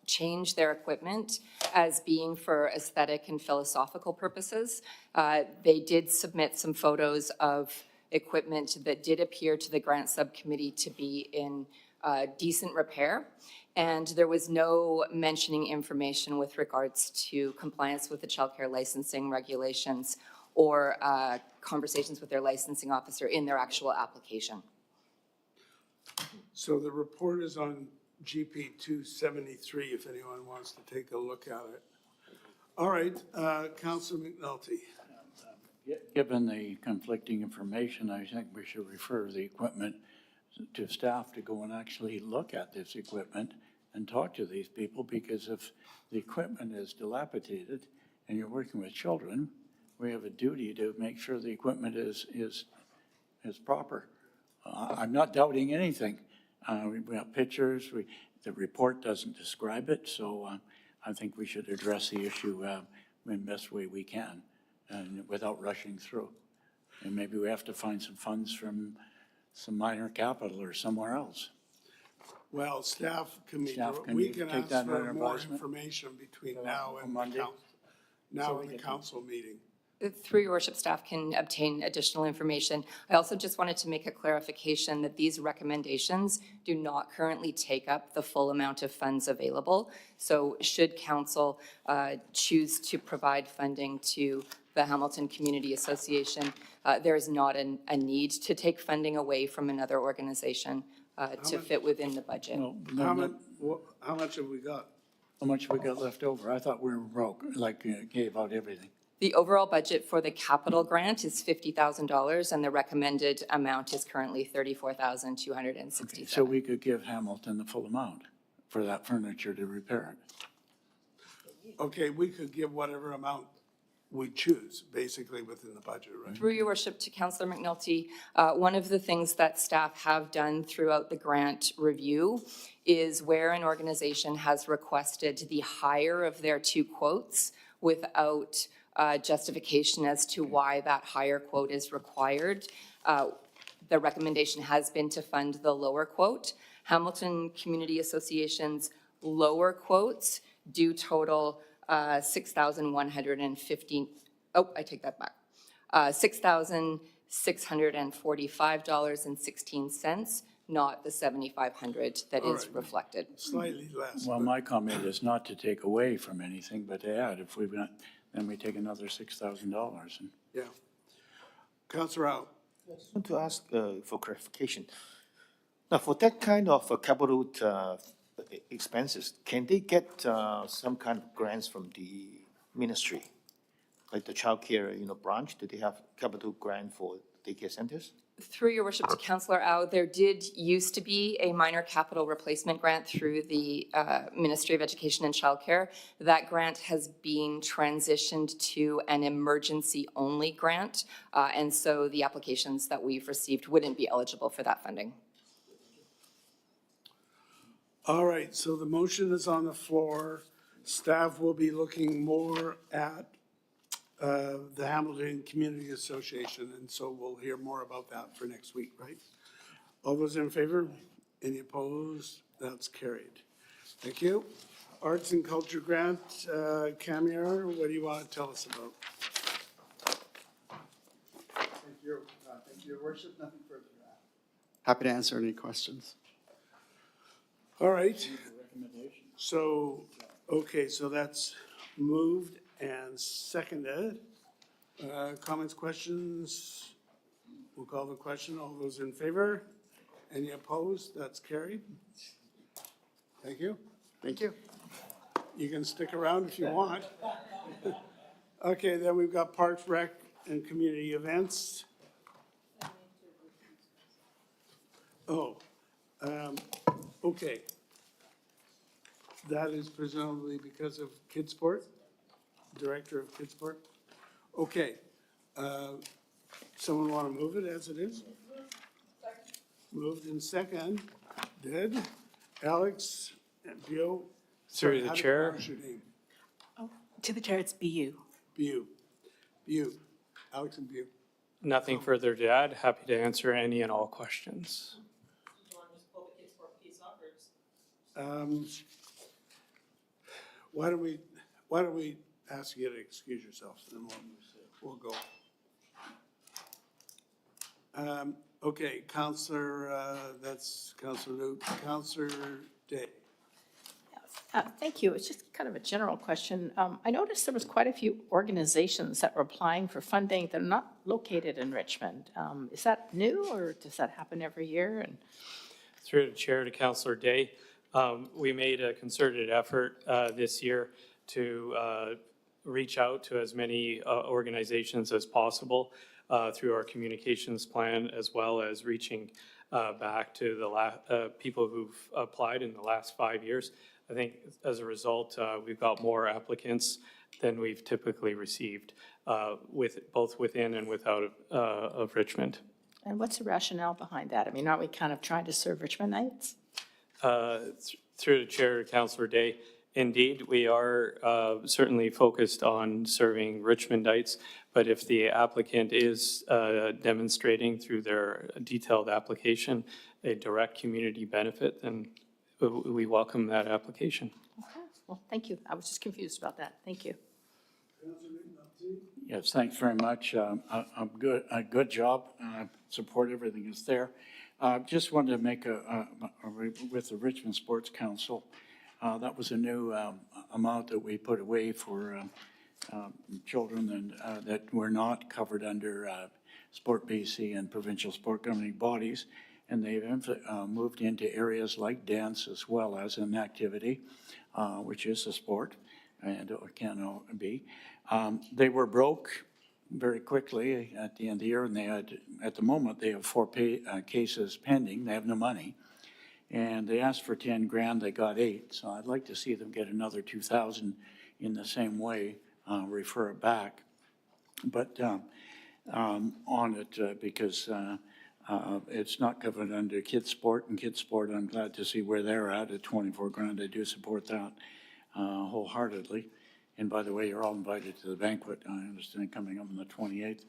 change their equipment as being for aesthetic and philosophical purposes. They did submit some photos of equipment that did appear to the grant subcommittee to be in decent repair. And there was no mentioning information with regards to compliance with the childcare licensing regulations or conversations with their licensing officer in their actual application. So the report is on GP 273 if anyone wants to take a look at it. All right, Councilor McNulty. Given the conflicting information, I think we should refer the equipment to staff to go and actually look at this equipment and talk to these people, because if the equipment is dilapidated and you're working with children, we have a duty to make sure the equipment is proper. I'm not doubting anything. We have pictures, the report doesn't describe it, so I think we should address the issue in the best way we can and without rushing through. And maybe we have to find some funds from some minor capital or somewhere else. Well, staff can take ask that for under more advisement? information between now and Monday? the council meeting. Through your worship, staff can obtain additional information. I also just wanted to make a clarification that these recommendations do not currently take up the full amount of funds available. So should council choose to provide funding to the Hamilton Community Association, there is not a need to take funding away from another organization to fit within the budget. How much have we got? How much we got left over? I thought we were broke, like gave out everything. The overall budget for the capital grant is $50,000, and the recommended amount is currently $34,267. So we could give Hamilton the full amount for that furniture to repair it. Okay, we could give whatever amount we choose, basically within the budget, right? Through your worship to Councillor McNulty, one of the things that staff have done throughout the grant review is where an organization has requested the higher of their two quotes without justification as to why that higher quote is required. The recommendation has been to fund the lower quote. Hamilton Community Association's lower quotes do total $6,115. Oh, I take that back. $6,645.16, not the $7,500 that is reflected. Slightly less. Well, my comment is not to take away from anything, but to add. If we've got, then we take another $6,000. Yeah. Councillor Rao. I just want to ask for clarification. Now, for that kind of capital expenses, can they get some kind of grants from the ministry? Like the childcare, branch, do they have capital grant for daycare centers? Through your worship to Councillor Au, there did used to be a minor capital replacement grant through the Ministry of Education and Childcare. That grant has been transitioned to an emergency-only grant, and so the applications that we've received wouldn't be eligible for that funding. All right, so the motion is on the floor. Staff will be looking more at the Hamilton Community Association, and so we'll hear more about that for next week, right? All those in favor? Any opposed? That's carried. Thank you. Arts and Culture Grant, Camier, what do you want to tell us about? Thank you, Your Worship. Nothing further to add. Happy to answer any questions. All right. So, okay, so that's moved and seconded. Comments, questions? We'll call the question. All those in favor? Any opposed? That's carried. Thank you. Thank you. You can stick around if you want. Okay, then we've got Parks, Rec, and Community Events. Oh, okay. That is presumably because of Kidsport, Director of Kidsport. Okay. Someone want to move it as it is? Moved in second. Did. Alex and Bio. Through the How do you chair. pronounce your name? To the chair, it's BU. Bu. Alex and Bu. Nothing further to add. Happy to answer any and all questions. Why don't we ask you to excuse yourselves, and we'll go. Okay, Counselor, that's Counselor Newt. Counselor Day. Thank you. It's just kind of a general question. I noticed there was quite a few organizations that were applying for funding that are not located in Richmond. Is that new, or does that happen every year? And Through the chair to Councillor Day, we made a concerted effort this year to reach out to as many organizations as possible through our communications plan, as well as reaching back to the people who've applied in the last 5 years. I think as a result, we've got more applicants than we've typically received, both within and without of Richmond. And what's the rationale behind that? I mean, aren't we kind of trying to serve Richmondites? Through the chair to Councillor Day, indeed, we are certainly focused on serving Richmondites, but if the applicant is demonstrating through their detailed application a direct community benefit, then we welcome that application. Okay, well, thank you. I was just confused about that. Thank you. Yes, thanks very much. A good job. Support everything that's there. Just wanted to make with the Richmond Sports Council, that was a new amount that we put away for children that were not covered under Sport BC and provincial sport governing bodies. And they've moved into areas like dance as well as an activity, which is a sport, and it can be. They were broke very quickly at the end of the year, and they had, at the moment, they have 4 cases pending. They have no money. And they asked for 10 grand, they got 8. So I'd like to see them get another 2,000 in the same way, refer it back. But on it, because it's not covered under Kids Sport, and Kids Sport, I'm glad to see where they're at 24 grand. I do support that wholeheartedly. And by the way, you're all invited to the banquet, I understand, coming up on the 28th.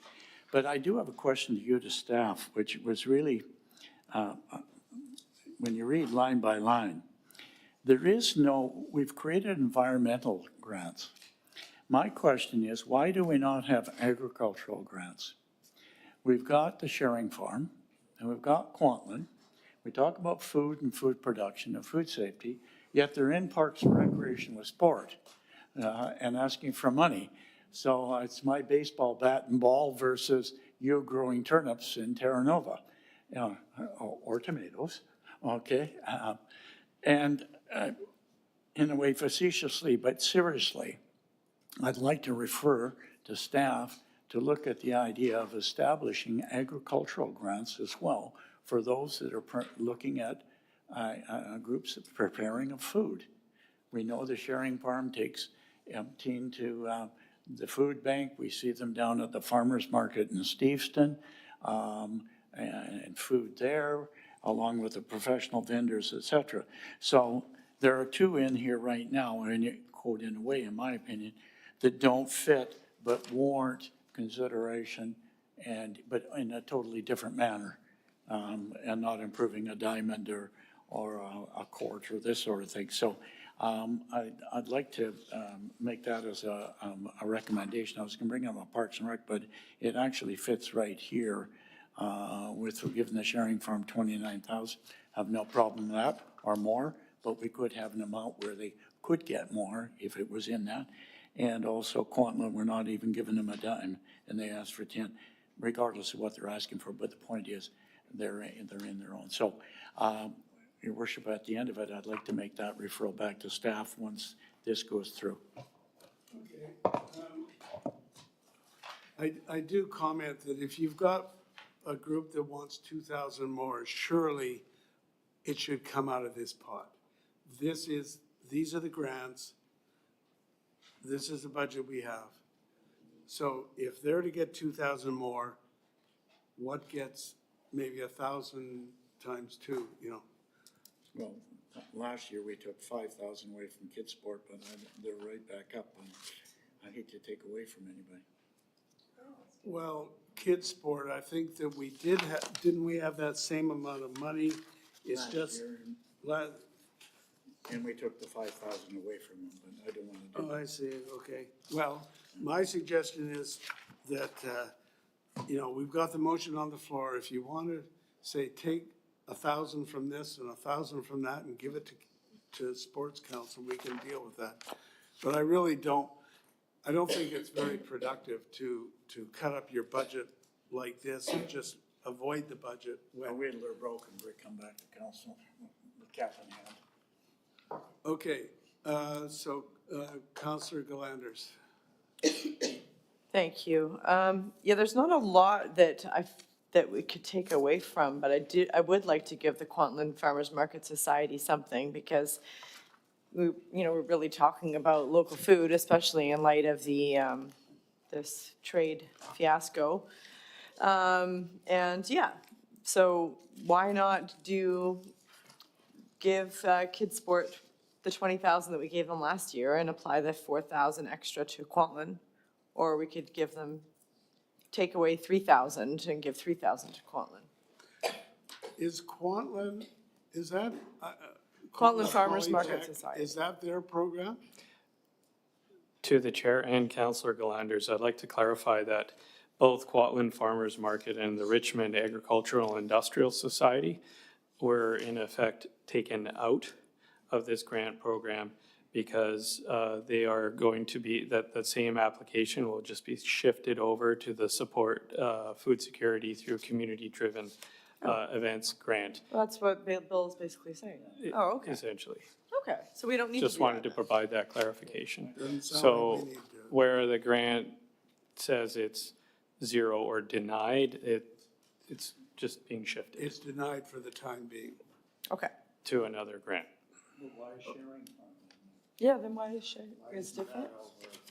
But I do have a question to you, to staff, which was really, when you read line by line, there is no, we've created environmental grants. My question is, why do we not have agricultural grants? We've got the Sharing Farm, and we've got Kwantlen. We talk about food and food production and food safety, yet they're in Parks and Recreation with sport and asking for money. So it's my baseball bat and ball versus you growing turnips in Terra Nova, or tomatoes, okay? And in a way facetiously, but seriously, I'd like to refer to staff to look at the idea of establishing agricultural grants as well for those that are looking at groups of preparing of food. We know the Sharing Farm takes teen to the food bank. We see them down at the farmer's market in Steveston, and food there, along with the professional vendors, et cetera. So there are two in here right now, and quote, in a way, in my opinion, that don't fit but warrant consideration, but in a totally different manner, and not improving a diamond or a court or this sort of thing. So I'd like to make that as a recommendation. I was going to bring up a Parks and Rec, but it actually fits right here with giving the Sharing Farm $29,000. Have no problem with that or more, but we could have an amount where they could get more if it was in that. And also Kwantlen, we're not even giving them a dime, and they asked for 10, regardless of what they're asking for. But the point is, they're in their own. So, Your Worship, at the end of it, I'd like to make that referral back to staff once this goes through. Okay. I do comment that if you've got a group that wants 2,000 more, surely it should come out of this pot. These are the grants. This is the budget we have. So if they're to get 2,000 more, what gets maybe 1,000 times 2, you know? Well, last year we took 5,000 away from Kids Sport, but they're right back up, and I hate to take away from anybody. Well, Kids Sport, I think that we didn't we have that same amount of money? It's Last just, year, and we took the 5,000 away from them, but I don't want to do that. I see, okay. Well, my suggestion is that, we've got the motion on the floor. If you want to say, take 1,000 from this and 1,000 from that and give it to Sports Council, we can deal with that. But I really don't think it's very productive to cut up your budget like this and just avoid the budget. When we're broken, we come back to council with cap in hand. Okay, so Councillor Galanders. Thank you. Yeah, there's not a lot that we could take away from, but I would like to give the Kwantlen Farmers Market Society something, because we're really talking about local food, especially in light of the this trade fiasco. And yeah, so why not give Kids Sport the 20,000 that we gave them last year and apply the 4,000 extra to Kwantlen? Or we could take away 3,000 and give 3,000 to Kwantlen. Is Kwantlen, is that? Kwantlen Farmers Polytech, Market Society. Is that their program? To the chair and Councillor Galanders, I'd like to clarify that both Kwantlen Farmers Market and the Richmond Agricultural Industrial Society were in effect taken out of this grant program because they are going to be, that same application will just be shifted over to the support food security through community-driven events grant. Well, that's what Bill's basically saying. Oh, okay. Essentially. Okay, so we don't need to Just do wanted that. to provide that clarification. Doesn't sound like So we need to. where the grant says it's 0 or denied, it's just being shifted It's denied for the time being. Okay. to another grant. Why sharing? Yeah, then why is it different?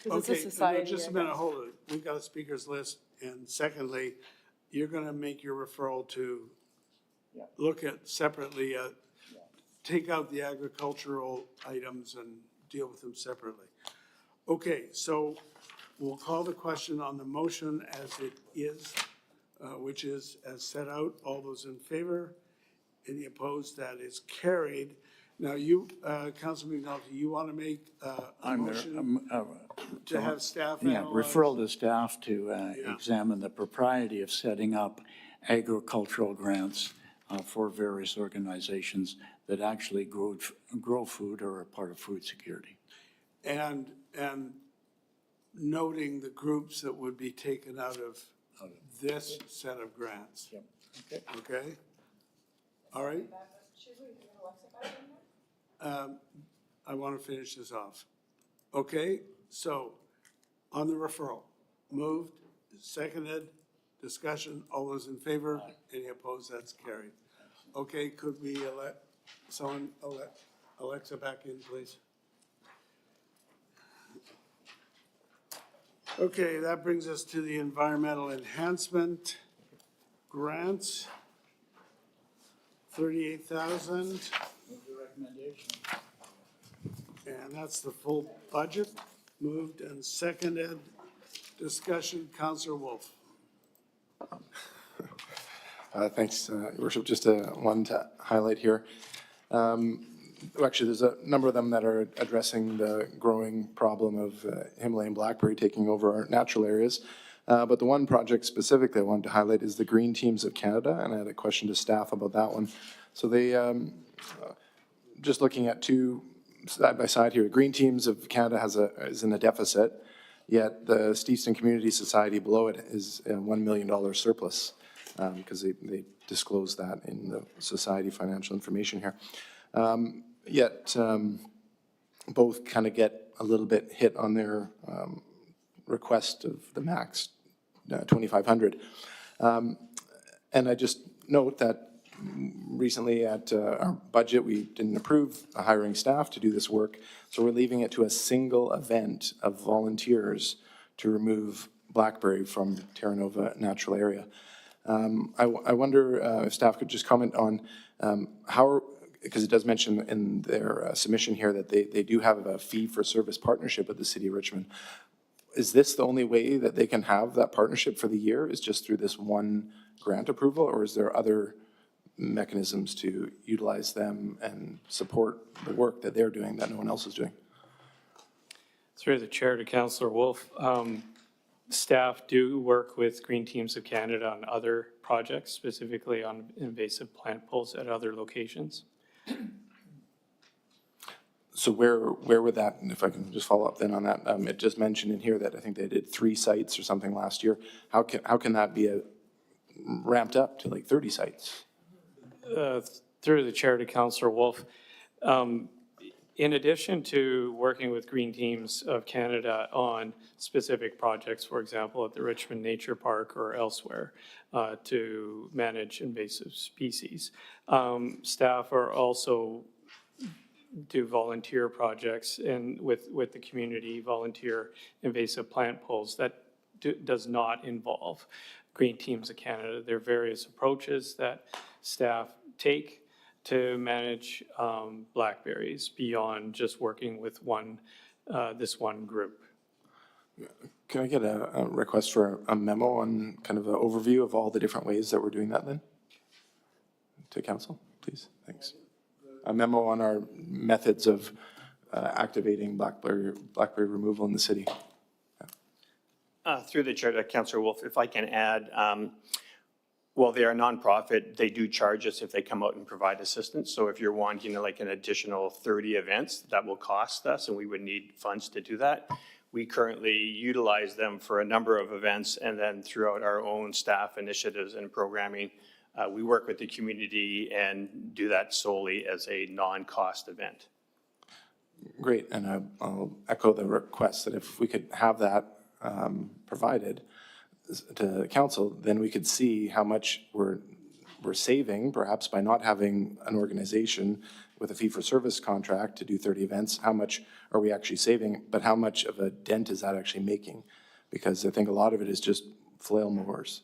Because Okay, it's a society. just I a minute, guess. hold it. We've got a speakers list, and secondly, you're gonna make your referral to look at separately, take out the agricultural items and deal with them separately. Okay, so we'll call the question on the motion as it is, which is as set out. All those in favor? Any opposed? That is carried. Now, you, Councilman McNulty, you want to make a motion to have staff Yeah, analyze? referral to staff to examine the propriety of setting up agricultural grants for various organizations that actually grow food or are part of food security. And noting the groups that would be taken out of this set of grants. Okay. Okay? All right? I want to finish this off. Okay, so on the referral, moved, seconded, discussion, all those in favor? Any opposed? That's carried. Okay, could we let someone, Alexa back in, please? Okay, that brings us to the environmental enhancement grants. 38,000. And that's the full budget. Moved and seconded. Discussion, Councillor Wolf. Thanks, Your Worship. Just one to highlight here. Actually, there's a number of them that are addressing the growing problem of Himalayan blackberry taking over our natural areas. But the one project specifically I wanted to highlight is the Green Teams of Canada, and I had a question to staff about that one. So they, just looking at two side by side here, Green Teams of Canada is in a deficit, yet the Steveston Community Society below it is a $1 million surplus, because they disclose that in the society financial information here. Yet both kind of get a little bit hit on their request of the max 2,500. And I just note that recently at our budget, we didn't approve hiring staff to do this work. So we're leaving it to a single event of volunteers to remove blackberry from Terra Nova Natural Area. I wonder if staff could just comment on how, because it does mention in their submission here that they do have a fee-for-service partnership with the City of Richmond. Is this the only way that they can have that partnership for the year, is just through this one grant approval, or is there other mechanisms to utilize them and support the work that they're doing that no one else is doing? Through the chair to Councillor Wolf, staff do work with Green Teams of Canada on other projects, specifically on invasive plant pulls at other locations. So where would that, and if I can just follow up then on that, it just mentioned in here that I think they did 3 sites or something last year. How can that be ramped up to like 30 sites? Through the chair to Councillor Wolf, in addition to working with Green Teams of Canada on specific projects, for example, at the Richmond Nature Park or elsewhere, to manage invasive species, staff are also do volunteer projects and with the community, volunteer invasive plant pulls that does not involve Green Teams of Canada. There are various approaches that staff take to manage blackberries beyond just working with this one group. Can I get a request for a memo on kind of an overview of all the different ways that we're doing that then? To council, please, thanks. A memo on our methods of activating blackberry removal in the city. Through the chair to Councillor Wolf, if I can add, well, they are a nonprofit. They do charge us if they come out and provide assistance. So if you're wanting like an additional 30 events, that will cost us, and we would need funds to do that. We currently utilize them for a number of events, and then throughout our own staff initiatives and programming, we work with the community and do that solely as a non-cost event. Great, and I'll echo the request that if we could have that provided to the council, then we could see how much we're saving, perhaps by not having an organization with a fee-for-service contract to do 30 events, how much are we actually saving? But how much of a dent is that actually making? Because I think a lot of it is just flail mowers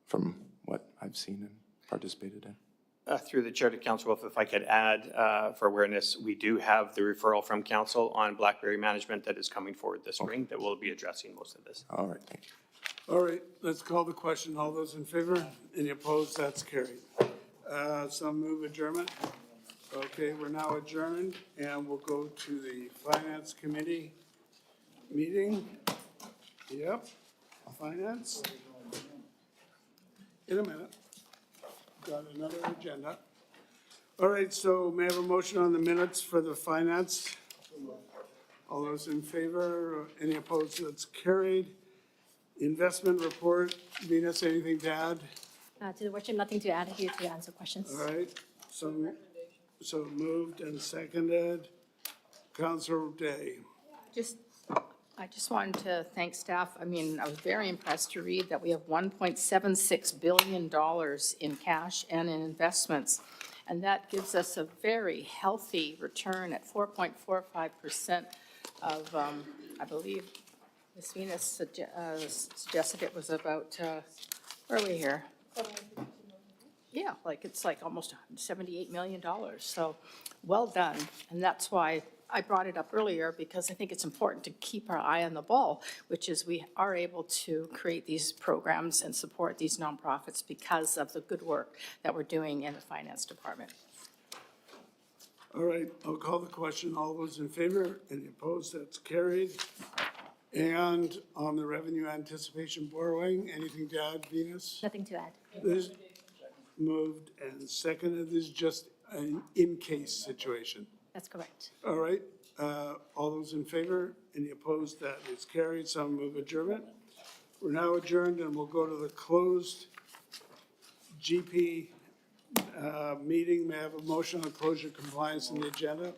from what I've seen and participated in. Through the chair to Councillor Wolf, if I could add for awareness, we do have the referral from council on Blackberry management that is coming forward this spring that will be addressing most of this. All right, thank you. All right, let's call the question. All those in favor? Any opposed? That's carried. Some move adjournment. Okay, we're now adjourned, and we'll go to the Finance Committee meeting. Yep, Finance. In a minute. Got another agenda. All right, so may I have a motion on the minutes for the Finance? All those in favor? Any opposed? That's carried. Investment report. Venus, anything to add? To the worship, nothing to add here to answer questions. All right, so moved and seconded. Councillor Day. I just wanted to thank staff. I mean, I was very impressed to read that we have $1.76 billion in cash and in investments. And that gives us a very healthy return at 4.45% of, I believe, Ms. Venus suggested it was about, where are we here? Yeah, like it's like almost $78 million. So well done. And that's why I brought it up earlier, because I think it's important to keep our eye on the ball, which is we are able to create these programs and support these nonprofits because of the good work that we're doing in the finance department. All right, I'll call the question. All those in favor? Any opposed? That's carried. And on the revenue anticipation borrowing, anything to add, Venus? Nothing to add. This moved and seconded. This is just an in-case situation. That's correct. All right, all those in favor? Any opposed? That is carried. Some move adjournment. We're now adjourned, and we'll go to the closed GP meeting. May I have a motion on closure compliance in the agenda?